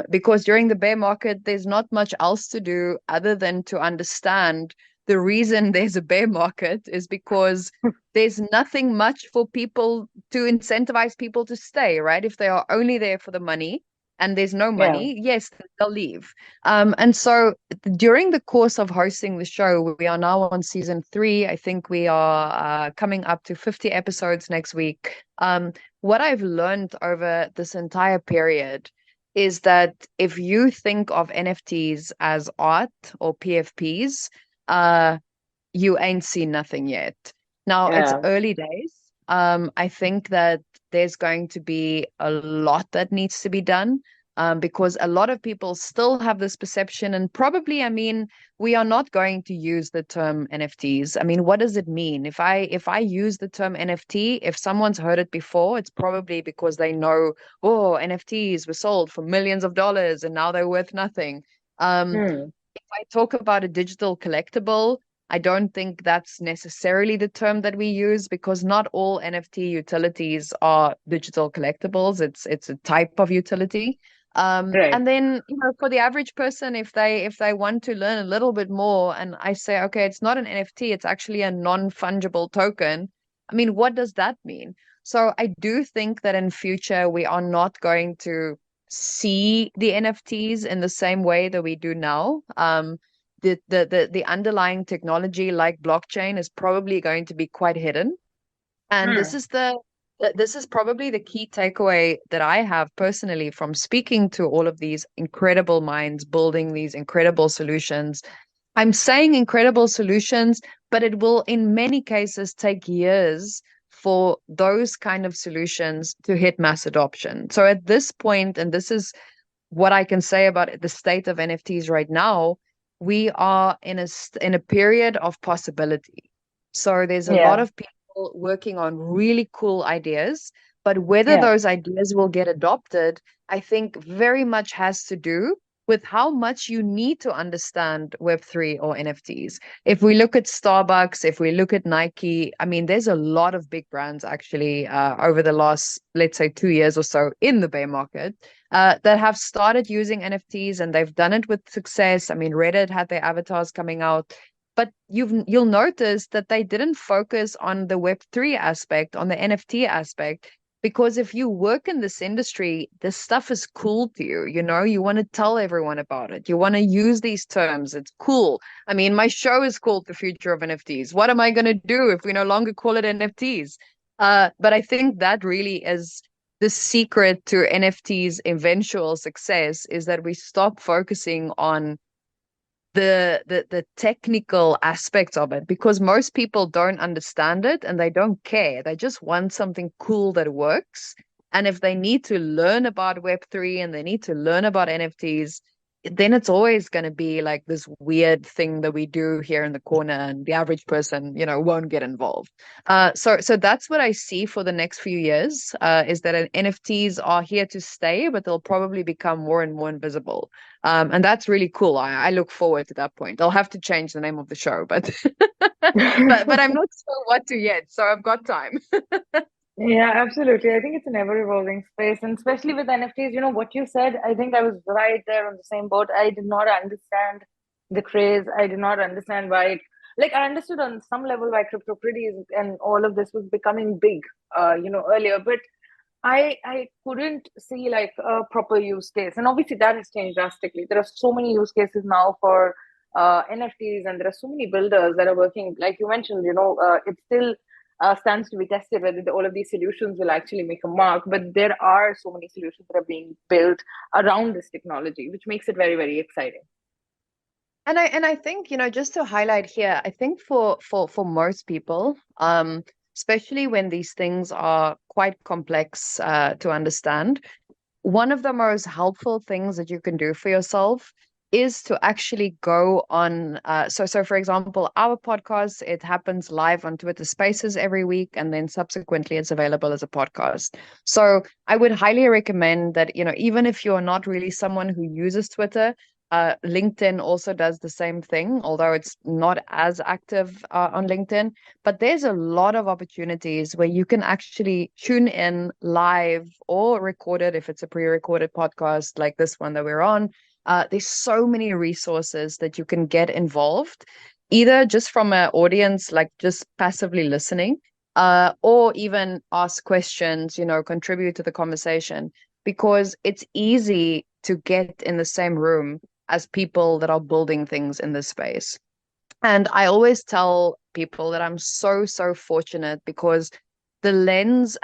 Because during the bear market, there's not much else to do other than to understand the reason there's a bear market is because there's nothing much for people to incentivize people to stay, right? If they are only there for the money and there's no Yeah. money, yes, they'll leave. And so during the course of hosting the show, we are now on season 3. I think we are coming up to 50 episodes next week. What I've learned over this entire period is that if you think of NFTs as art or PFPs, you ain't seen nothing yet. Now, it's Yeah. early days. I think that there's going to be a lot that needs to be done, because a lot of people still have this perception. And probably, I mean, we are not going to use the term NFTs. I mean, what does it mean? If I use the term NFT, if someone's heard it before, it's probably because they know, oh, NFTs were sold for millions of dollars and now they're worth nothing. Hmm. If I talk about a digital collectible, I don't think that's necessarily the term that we use, because not all NFT utilities are digital collectibles. It's a type of utility. Right. And then, for the average person, if they want to learn a little bit more, and I say, okay, it's not an NFT, it's actually a non-fungible token. I mean, what does that mean? So I do think that in future we are not going to see the NFTs in the same way that we do now. The underlying technology like blockchain is probably going to be quite hidden. And Hmm. this is probably the key takeaway that I have personally from speaking to all of these incredible minds building these incredible solutions. I'm saying incredible solutions, but it will in many cases take years for those kind of solutions to hit mass adoption. So at this point, and this is what I can say about the state of NFTs right now, we are in a period of possibility. So there's a lot Yeah. of people working on really cool ideas, but whether Yeah. those ideas will get adopted, I think very much has to do with how much you need to understand Web3 or NFTs. If we look at Starbucks, if we look at Nike, I mean, there's a lot of big brands actually over the last, let's say, 2 years or so in the bear market that have started using NFTs, and they've done it with success. I mean, Reddit had their avatars coming out, but you'll notice that they didn't focus on the Web3 aspect, on the NFT aspect, because if you work in this industry, this stuff is cool to you. You want to tell everyone about it. You want to use these terms. It's cool. I mean, my show is called The Future of NFTs. What am I going to do if we no longer call it NFTs? But I think that really is the secret to NFTs' eventual success, is that we stop focusing on the technical aspects of it, because most people don't understand it and they don't care. They just want something cool that works. And if they need to learn about Web3 and they need to learn about NFTs, then it's always going to be like this weird thing that we do here in the corner, and the average person, won't get involved. So that's what I see for the next few years, is that NFTs are here to stay, but they'll probably become more and more invisible. And that's really cool. I look forward to that point. I'll have to change the name of the show, but but I'm not sure what to yet, so I've got time. Yeah, absolutely. I think it's an ever-evolving space, and especially with NFTs, what you said, I think I was right there on the same boat. I did not understand the craze. I did not understand why like I understood on some level why cryptocurrencies and all of this was becoming big, earlier, but I couldn't see like a proper use case. And obviously that has changed drastically. There are so many use cases now for NFTs, and there are so many builders that are working, like you mentioned, it still stands to be tested whether all of these solutions will actually make a mark. But there are so many solutions that are being built around this technology, which makes it very, very exciting. And I think, just to highlight here, I think for most people, especially when these things are quite complex to understand, one of the most helpful things that you can do for yourself is to actually go on. So for example, our podcast, it happens live on Twitter Spaces every week, and then subsequently it's available as a podcast. So I would highly recommend that, even if you're not really someone who uses Twitter, LinkedIn also does the same thing, although it's not as active on LinkedIn. But there's a lot of opportunities where you can actually tune in live or record it if it's a pre-recorded podcast like this one that we're on. There's so many resources that you can get involved, either just from an audience, like just passively listening, or even ask questions, contribute to the conversation, because it's easy to get in the same room as people that are building things in this space. And I always tell people that I'm so, so fortunate because the lens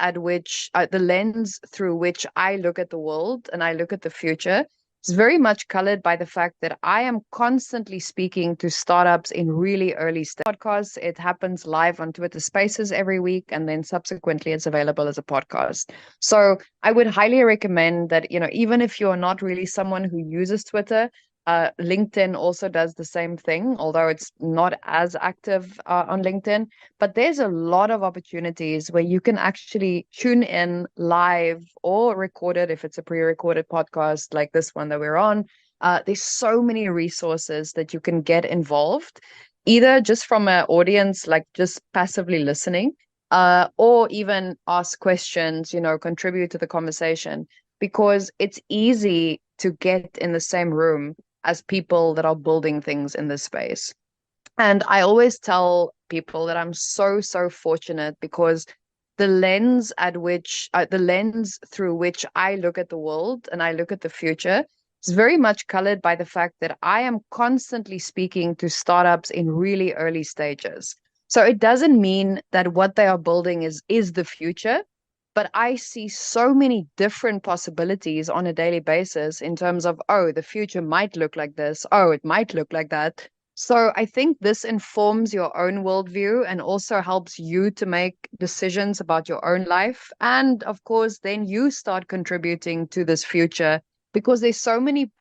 through which I look at the world and I look at the future is very much colored by the fact that I am constantly speaking to startups in really early stage podcasts. It happens live on Twitter Spaces every week, and then subsequently it's available as a podcast. So I would highly recommend that, even if you're not really someone who uses Twitter, LinkedIn also does the same thing, although it's not as active on LinkedIn. But there's a lot of opportunities where you can actually tune in live or record it if it's a pre-recorded podcast like this one that we're on. There's so many resources that you can get involved, either just from an audience, like just passively listening, or even ask questions, contribute to the conversation, because it's easy to get in the same room as people that are building things in this space. And I always tell people that I'm so, so fortunate because the lens through which I look at the world and I look at the future is very much colored by the fact that I am constantly speaking to startups in really early stages. So it doesn't mean that what they are building is the future, but I see so many different possibilities on a daily basis in terms of, oh, the future might look like this, oh, it might look like that. So I think this informs your own worldview and also helps you to make decisions about your own life. And of course, then you start contributing to this future because there's so many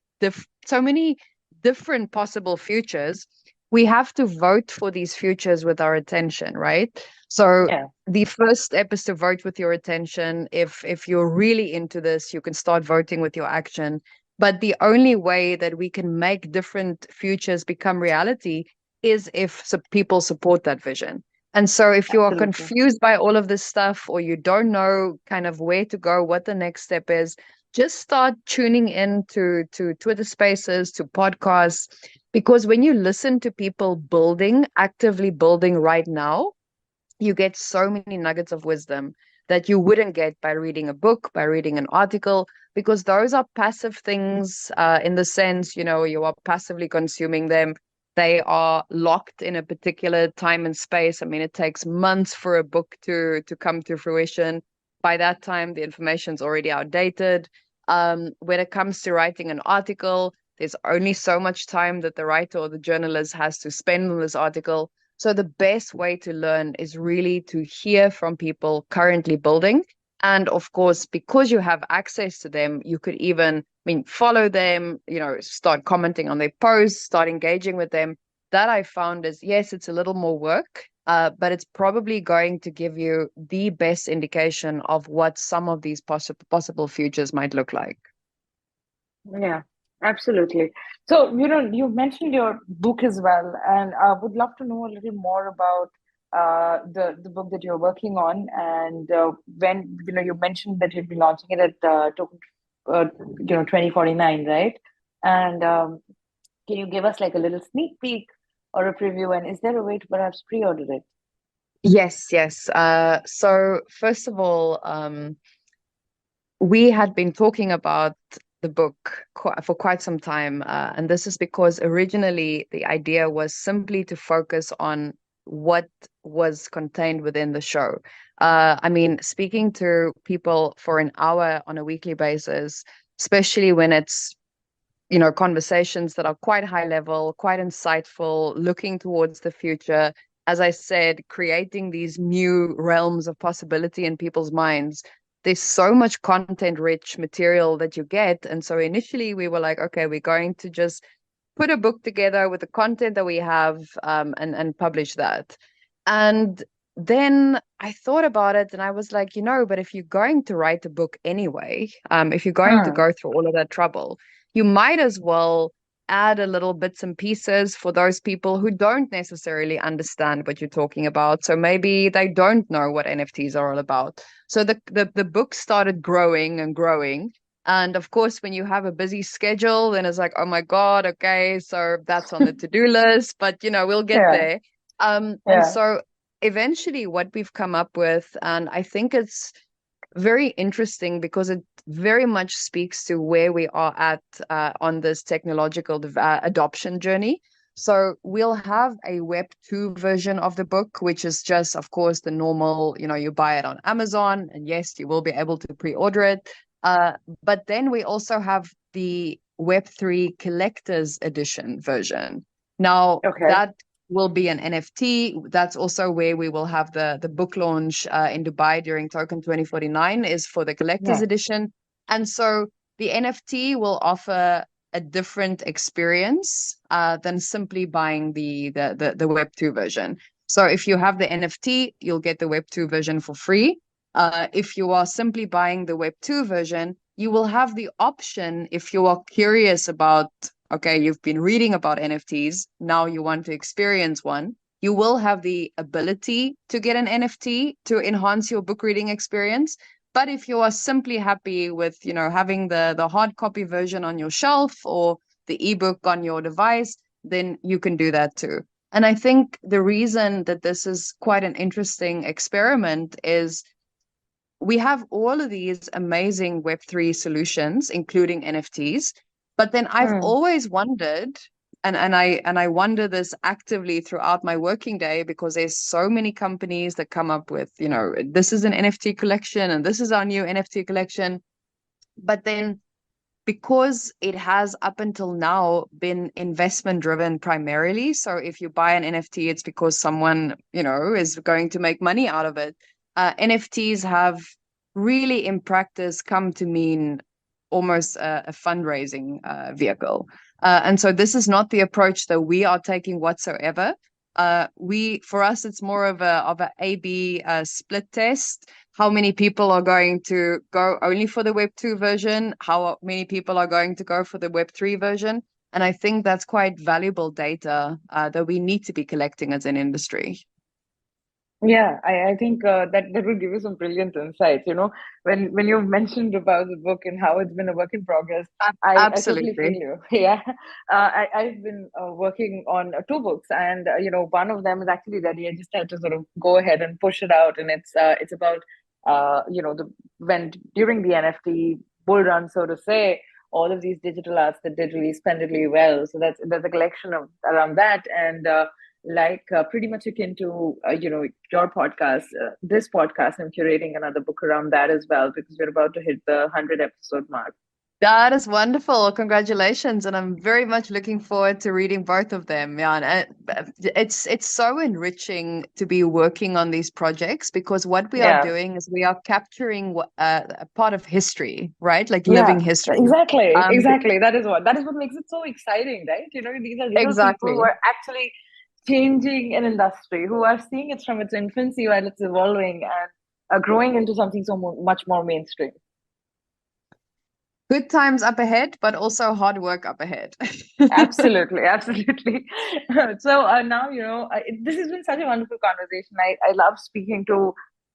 different possible futures. We have to vote for these futures with our attention, right? So Yeah. the first step is to vote with your attention. If you're really into this, you can start voting with your action. But the only way that we can make different futures become reality is if people support that vision. And so if you are Absolutely. confused by all of this stuff, or you don't know kind of where to go, what the next step is, just start tuning in to Twitter Spaces, to podcasts, because when you listen to people actively building right now, you get so many nuggets of wisdom that you wouldn't get by reading a book, by reading an article, because those are passive things in the sense, you are passively consuming them. They are locked in a particular time and space. I mean, it takes months for a book to come to fruition. By that time, the information's already outdated. When it comes to writing an article, there's only so much time that the writer or the journalist has to spend on this article. So the best way to learn is really to hear from people currently building. And of course, because you have access to them, you could even, follow them, start commenting on their posts, start engaging with them. That I found is, yes, it's a little more work, but it's probably going to give you the best indication of what some of these possible futures might look like. Yeah, absolutely. So, you mentioned your book as well, and I would love to know a little more about the book that you're working on. And when, you mentioned that you'd be launching it at Token, 2049, right? And can you give us like a little sneak peek or a preview? And is there a way to perhaps pre-order it? Yes, yes. So first of all, we had been talking about the book for quite some time, and this is because originally the idea was simply to focus on what was contained within the show. Speaking to people for an hour on a weekly basis, especially when it's conversations that are quite high level, quite insightful, looking towards the future. As I said, creating these new realms of possibility in people's minds. There's so much content rich material that you get. And so initially we were like, okay, we're going to just put a book together with the content that we have, and publish that. And then I thought about it and I was like, but if you're going to write a book anyway, if you're going to Hmm. go through all of that trouble, you might as well add a little bits and pieces for those people who don't necessarily understand what you're talking about. So maybe they don't know what NFTs are all about. So the book started growing and growing. And of course, when you have a busy schedule, then it's like, oh my God, okay, so that's on the to-do list, but we'll get Yeah. there. And Yeah. so eventually what we've come up with, and I think it's very interesting because it very much speaks to where we are at on this technological adoption journey. So we'll have a Web 2 version of the book, which is just, of course, the normal, you buy it on Amazon, and yes, you will be able to pre-order it. But then we also have the Web3 Collector's Edition version. Now, Okay. that will be an NFT. That's also where we will have the book launch in Dubai during Token 2049 is for the collector's Yeah. edition. And so the NFT will offer a different experience than simply buying the Web 2 version. So if you have the NFT, you'll get the Web 2 version for free. If you are simply buying the Web 2 version, you will have the option, if you are curious about, okay, you've been reading about NFTs, now you want to experience one, you will have the ability to get an NFT to enhance your book reading experience. But if you are simply happy with, having the hard copy version on your shelf or the ebook on your device, then you can do that too. And I think the reason that this is quite an interesting experiment is we have all of these amazing Web3 solutions, including NFTs. But then I've Hmm. always wondered, and I wonder this actively throughout my working day because there's so many companies that come up with, this is an NFT collection and this is our new NFT collection. But then because it has up until now been investment driven primarily. So if you buy an NFT, it's because someone, is going to make money out of it. NFTs have really in practice come to mean almost a fundraising vehicle. And so this is not the approach that we are taking whatsoever. For us, it's more of a A/B split test. How many people are going to go only for the Web 2 version? How many people are going to go for the Web 3 version? And I think that's quite valuable data that we need to be collecting as an industry. Yeah, I think that will give you some brilliant insights. When you mentioned about the book and how it's been a work in progress, I totally feel Absolutely. you. Yeah, I've been working on two books, and one of them is actually ready. I just had to sort of go ahead and push it out, and it's about the when during the NFT bull run, so to say, all of these digital arts that did really splendidly well. So there's a collection of around that, and pretty much akin to your podcast, this podcast, I'm curating another book around that as well because we're about to hit the 100 episode mark. That is wonderful. Congratulations. And I'm very much looking forward to reading both of them. Yeah, and it's so enriching to be working on these projects because what we are Yeah. doing is we are capturing a part of history, right? Like living Yeah, history. exactly. That is what makes it so exciting, right? These are real people who Exactly. are actually changing an industry, who are seeing it from its infancy while it's evolving and growing into something so much more mainstream. Good times up ahead, but also hard work up ahead. Absolutely, absolutely. So now, this has been such a wonderful conversation. I love speaking to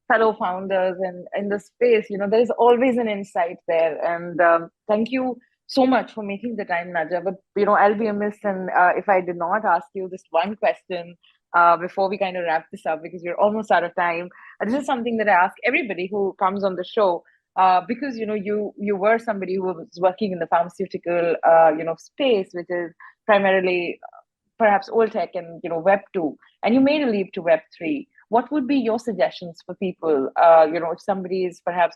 fellow founders and in the space. There's always an insight there. And thank you so much for making the time, Nadja. But, I'll be amiss and if I did not ask you this one question before we kind of wrap this up because we're almost out of time. This is something that I ask everybody who comes on the show because you were somebody who was working in the pharmaceutical space, which is primarily perhaps old tech and Web 2, and you made a leap to Web 3. What would be your suggestions for people? If somebody is perhaps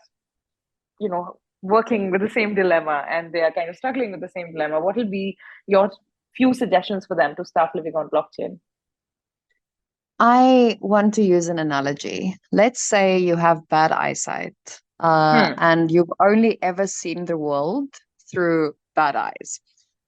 working with the same dilemma and they are kind of struggling with the same dilemma, what will be your few suggestions for them to start living on blockchain? I want to use an analogy. Let's say you have bad eyesight, Hmm. and you've only ever seen the world through bad eyes.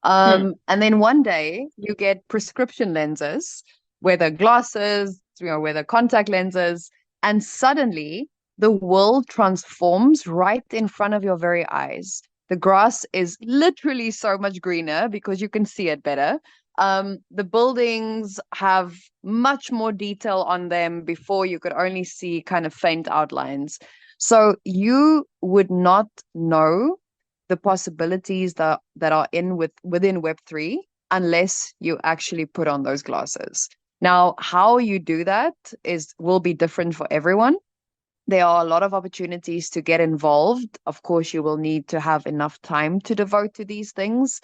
Hmm. And then one day you get prescription lenses, whether glasses, whether contact lenses, and suddenly the world transforms right in front of your very eyes. The grass is literally so much greener because you can see it better. The buildings have much more detail on them. Before you could only see kind of faint outlines. So you would not know the possibilities that are within Web3 unless you actually put on those glasses. Now, how you do that will be different for everyone. There are a lot of opportunities to get involved. Of course, you will need to have enough time to devote to these things.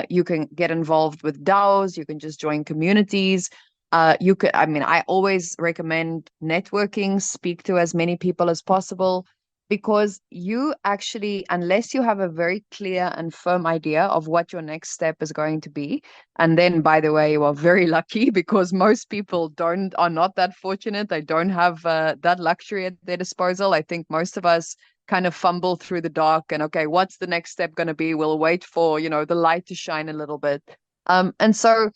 You can get involved with DAOs. You can just join communities. I always recommend networking, speak to as many people as possible, because you actually, unless you have a very clear and firm idea of what your next step is going to be, and then, by the way, you are very lucky because most people are not that fortunate. They don't have that luxury at their disposal. I think most of us kind of fumble through the dark and, okay, what's the next step going to be? We'll wait for, the light to shine a little bit. And so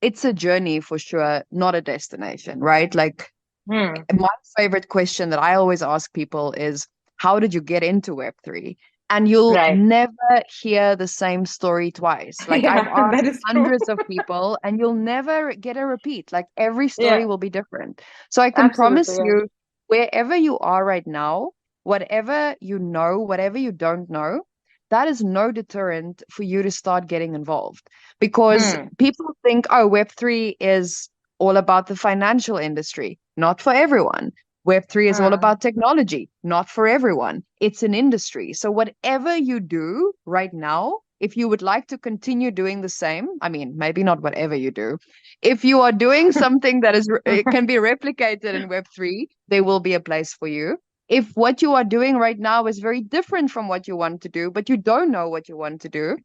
it's a journey for sure, not a destination, right? Like, Hmm. my favorite question that I always ask people is, how did you get into Web3? And you'll Right. never hear the same story twice. Like, I've Yeah, that asked is true. hundreds of people and you'll never get a repeat. Like, every story Yeah, will be different. So I can absolutely. promise Yeah. you, wherever you are right now, whatever you know, whatever you don't know, that is no deterrent for you to start getting involved. Because Hmm. people think, oh, Web3 is all about the financial industry. Not for everyone. Web3 is all Hmm. about technology, not for everyone. It's an industry. So, whatever you do right now, if you would like to continue doing the same, I mean, maybe not whatever you do. If you are doing something that it can be replicated in Web3, there will be a place for you. If what you are doing right now is very different from what you want to do, but you don't know what you want to do,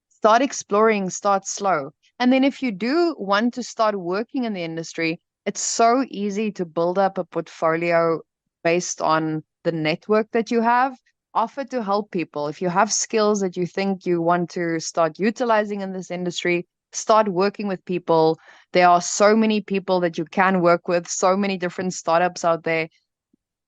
start exploring, start slow. And then if you do want to start working in the industry, it's so easy to build up a portfolio based on the network that you have. Offer to help people. If you have skills that you think you want to start utilizing in this industry, start working with people. There are so many people that you can work with, so many different startups out there.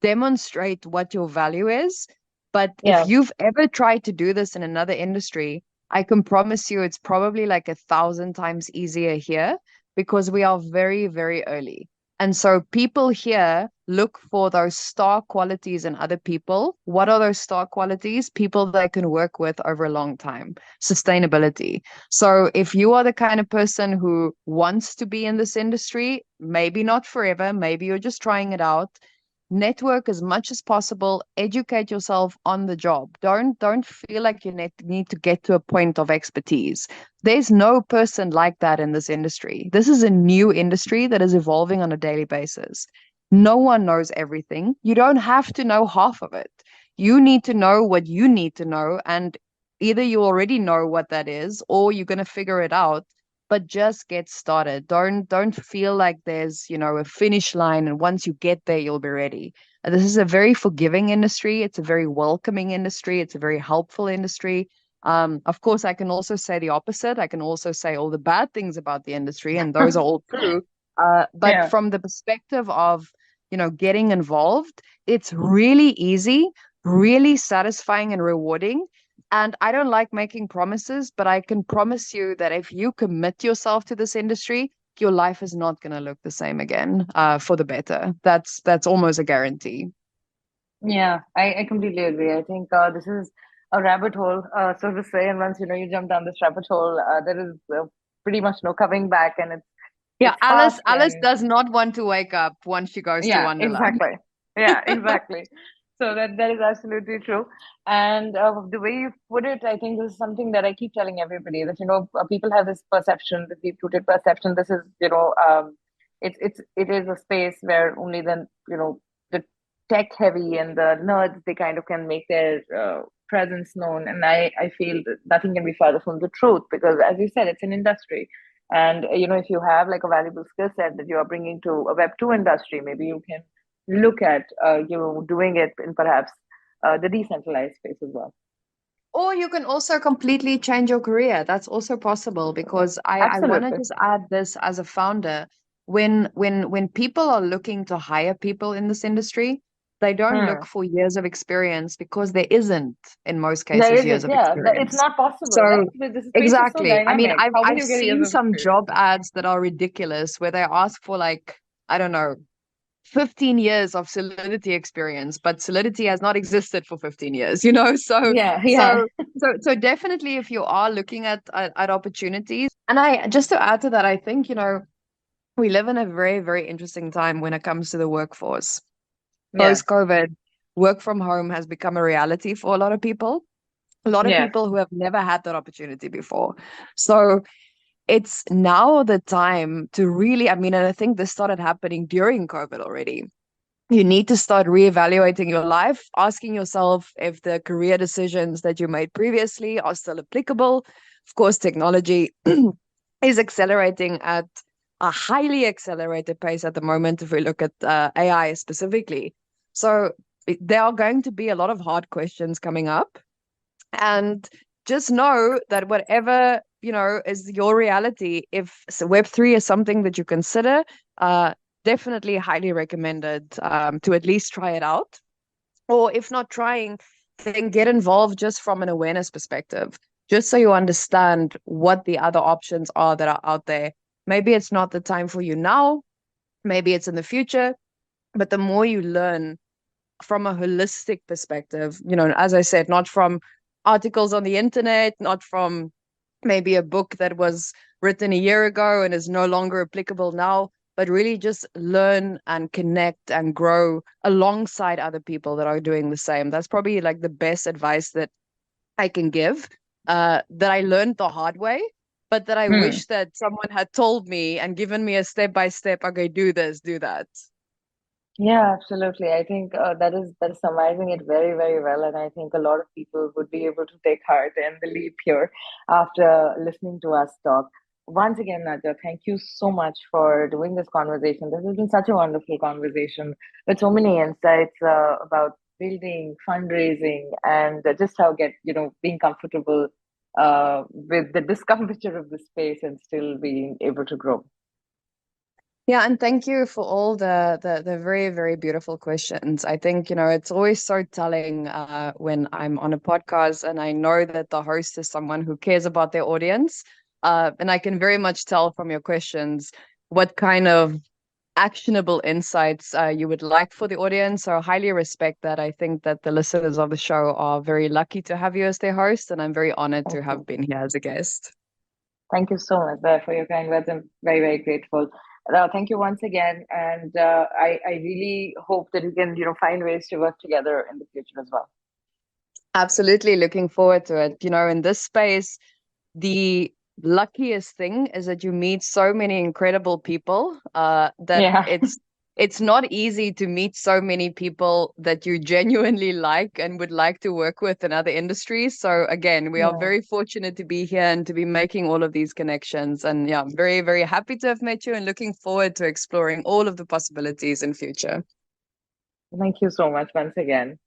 Demonstrate what your value is. But if Yeah. you've ever tried to do this in another industry, I can promise you it's probably like 1,000 times easier here because we are very, very early. And so people here look for those star qualities in other people. What are those star qualities? People they can work with over a long time. Sustainability. So if you are the kind of person who wants to be in this industry, maybe not forever, maybe you're just trying it out, network as much as possible, educate yourself on the job. Don't feel like you need to get to a point of expertise. There's no person like that in this industry. This is a new industry that is evolving on a daily basis. No one knows everything. You don't have to know half of it. You need to know what you need to know, and either you already know what that is or you're going to figure it out, but just get started. Don't feel like there's, a finish line and once you get there you'll be ready. This is a very forgiving industry. It's a very welcoming industry. It's a very helpful industry. Of course, I can also say the opposite. I can also say all the bad things about the industry, and those are all true. But Yeah. from the perspective of, getting involved, it's really easy, really satisfying and rewarding. And I don't like making promises, but I can promise you that if you commit yourself to this industry, your life is not going to look the same again, for the better. That's almost a guarantee. Yeah, I completely agree. I think this is a rabbit hole, so to say. And once you jump down this rabbit hole, there is pretty much no coming back, and Yeah, it's Alice fast Alice and does not want to wake up once she goes to yeah, Wonderland. exactly. Yeah, exactly. So that is absolutely true. And the way you put it, I think this is something that I keep telling everybody that people have this perception, this deep-rooted perception. This is it is a space where only the tech heavy and the nerds they kind of can make their presence known. And I feel that nothing can be further from the truth, because as you said, it's an industry. And if you have like a valuable skill set that you are bringing to a Web2 industry, maybe you can look at doing it in perhaps the decentralized space as well. Or you can also completely change your career. That's also possible, because I want to Absolutely. just add this as a founder. When people are looking to hire people in this industry, they don't look Hmm. for years of experience, because there isn't, in most There cases, years isn't, of yeah. It's experience. not possible, right? So Because this space is so exactly. I mean, dynamic. I've How will I've you get years seen of some experience? job ads that are ridiculous, where they ask for, like, I don't know, 15 years of Solidity experience, but Solidity has not existed for 15 years, so Yeah, yeah. so so definitely, if you are looking at opportunities. And I just to add to that, I think, we live in a very, very interesting time when it comes to the workforce. Yeah. Post-COVID, work from home has become a reality for a lot of people, a lot of Yes. people who have never had that opportunity before. So it's now the time to really, I mean, and I think this started happening during COVID already. You need to start reevaluating your life, asking yourself if the career decisions that you made previously are still applicable. Of course, technology is accelerating at a highly accelerated pace at the moment, if we look at AI specifically. So there are going to be a lot of hard questions coming up. And just know that whatever, is your reality, if Web3 is something that you consider, definitely highly recommended, to at least try it out. Or if not trying, then get involved just from an awareness perspective, just so you understand what the other options are that are out there. Maybe it's not the time for you now, maybe it's in the future, but the more you learn from a holistic perspective, as I said, not from articles on the internet, not from maybe a book that was written a year ago and is no longer applicable now, but really just learn and connect and grow alongside other people that are doing the same. That's probably like the best advice that I can give, that I learned the hard way, but that I Hmm. wish that someone had told me and given me a step by step, okay, do this, do that. Yeah, absolutely. I think that is summarizing it very, very well, and I think a lot of people would be able to take heart and the leap here after listening to us talk. Once again, Nadja, thank you so much for doing this conversation. This has been such a wonderful conversation with so many insights about building, fundraising, and just how get being comfortable with the discomfiture of the space and still being able to grow. Yeah, and thank you for all the very, very beautiful questions. I think, it's always so telling, when I'm on a podcast and I know that the host is someone who cares about their audience. And I can very much tell from your questions what kind of actionable insights you would like for the audience. So I highly respect that. I think that the listeners of the show are very lucky to have you as their host, and I'm very honored to Thank have you. been here as a guest. Thank you so much for your kind words. I'm very, very grateful. Thank you once again, and I really hope that we can, find ways to work together in the future as well. Absolutely looking forward to it. In this space, the luckiest thing is that you meet so many incredible people, that Yeah, it's not easy to meet so many people that you genuinely like and would like to work with in other industries. So again, we are yeah. very fortunate to be here and to be making all of these connections. And yeah, I'm very, very happy to have met you and looking forward to exploring all of the possibilities in future. Thank you so much once again.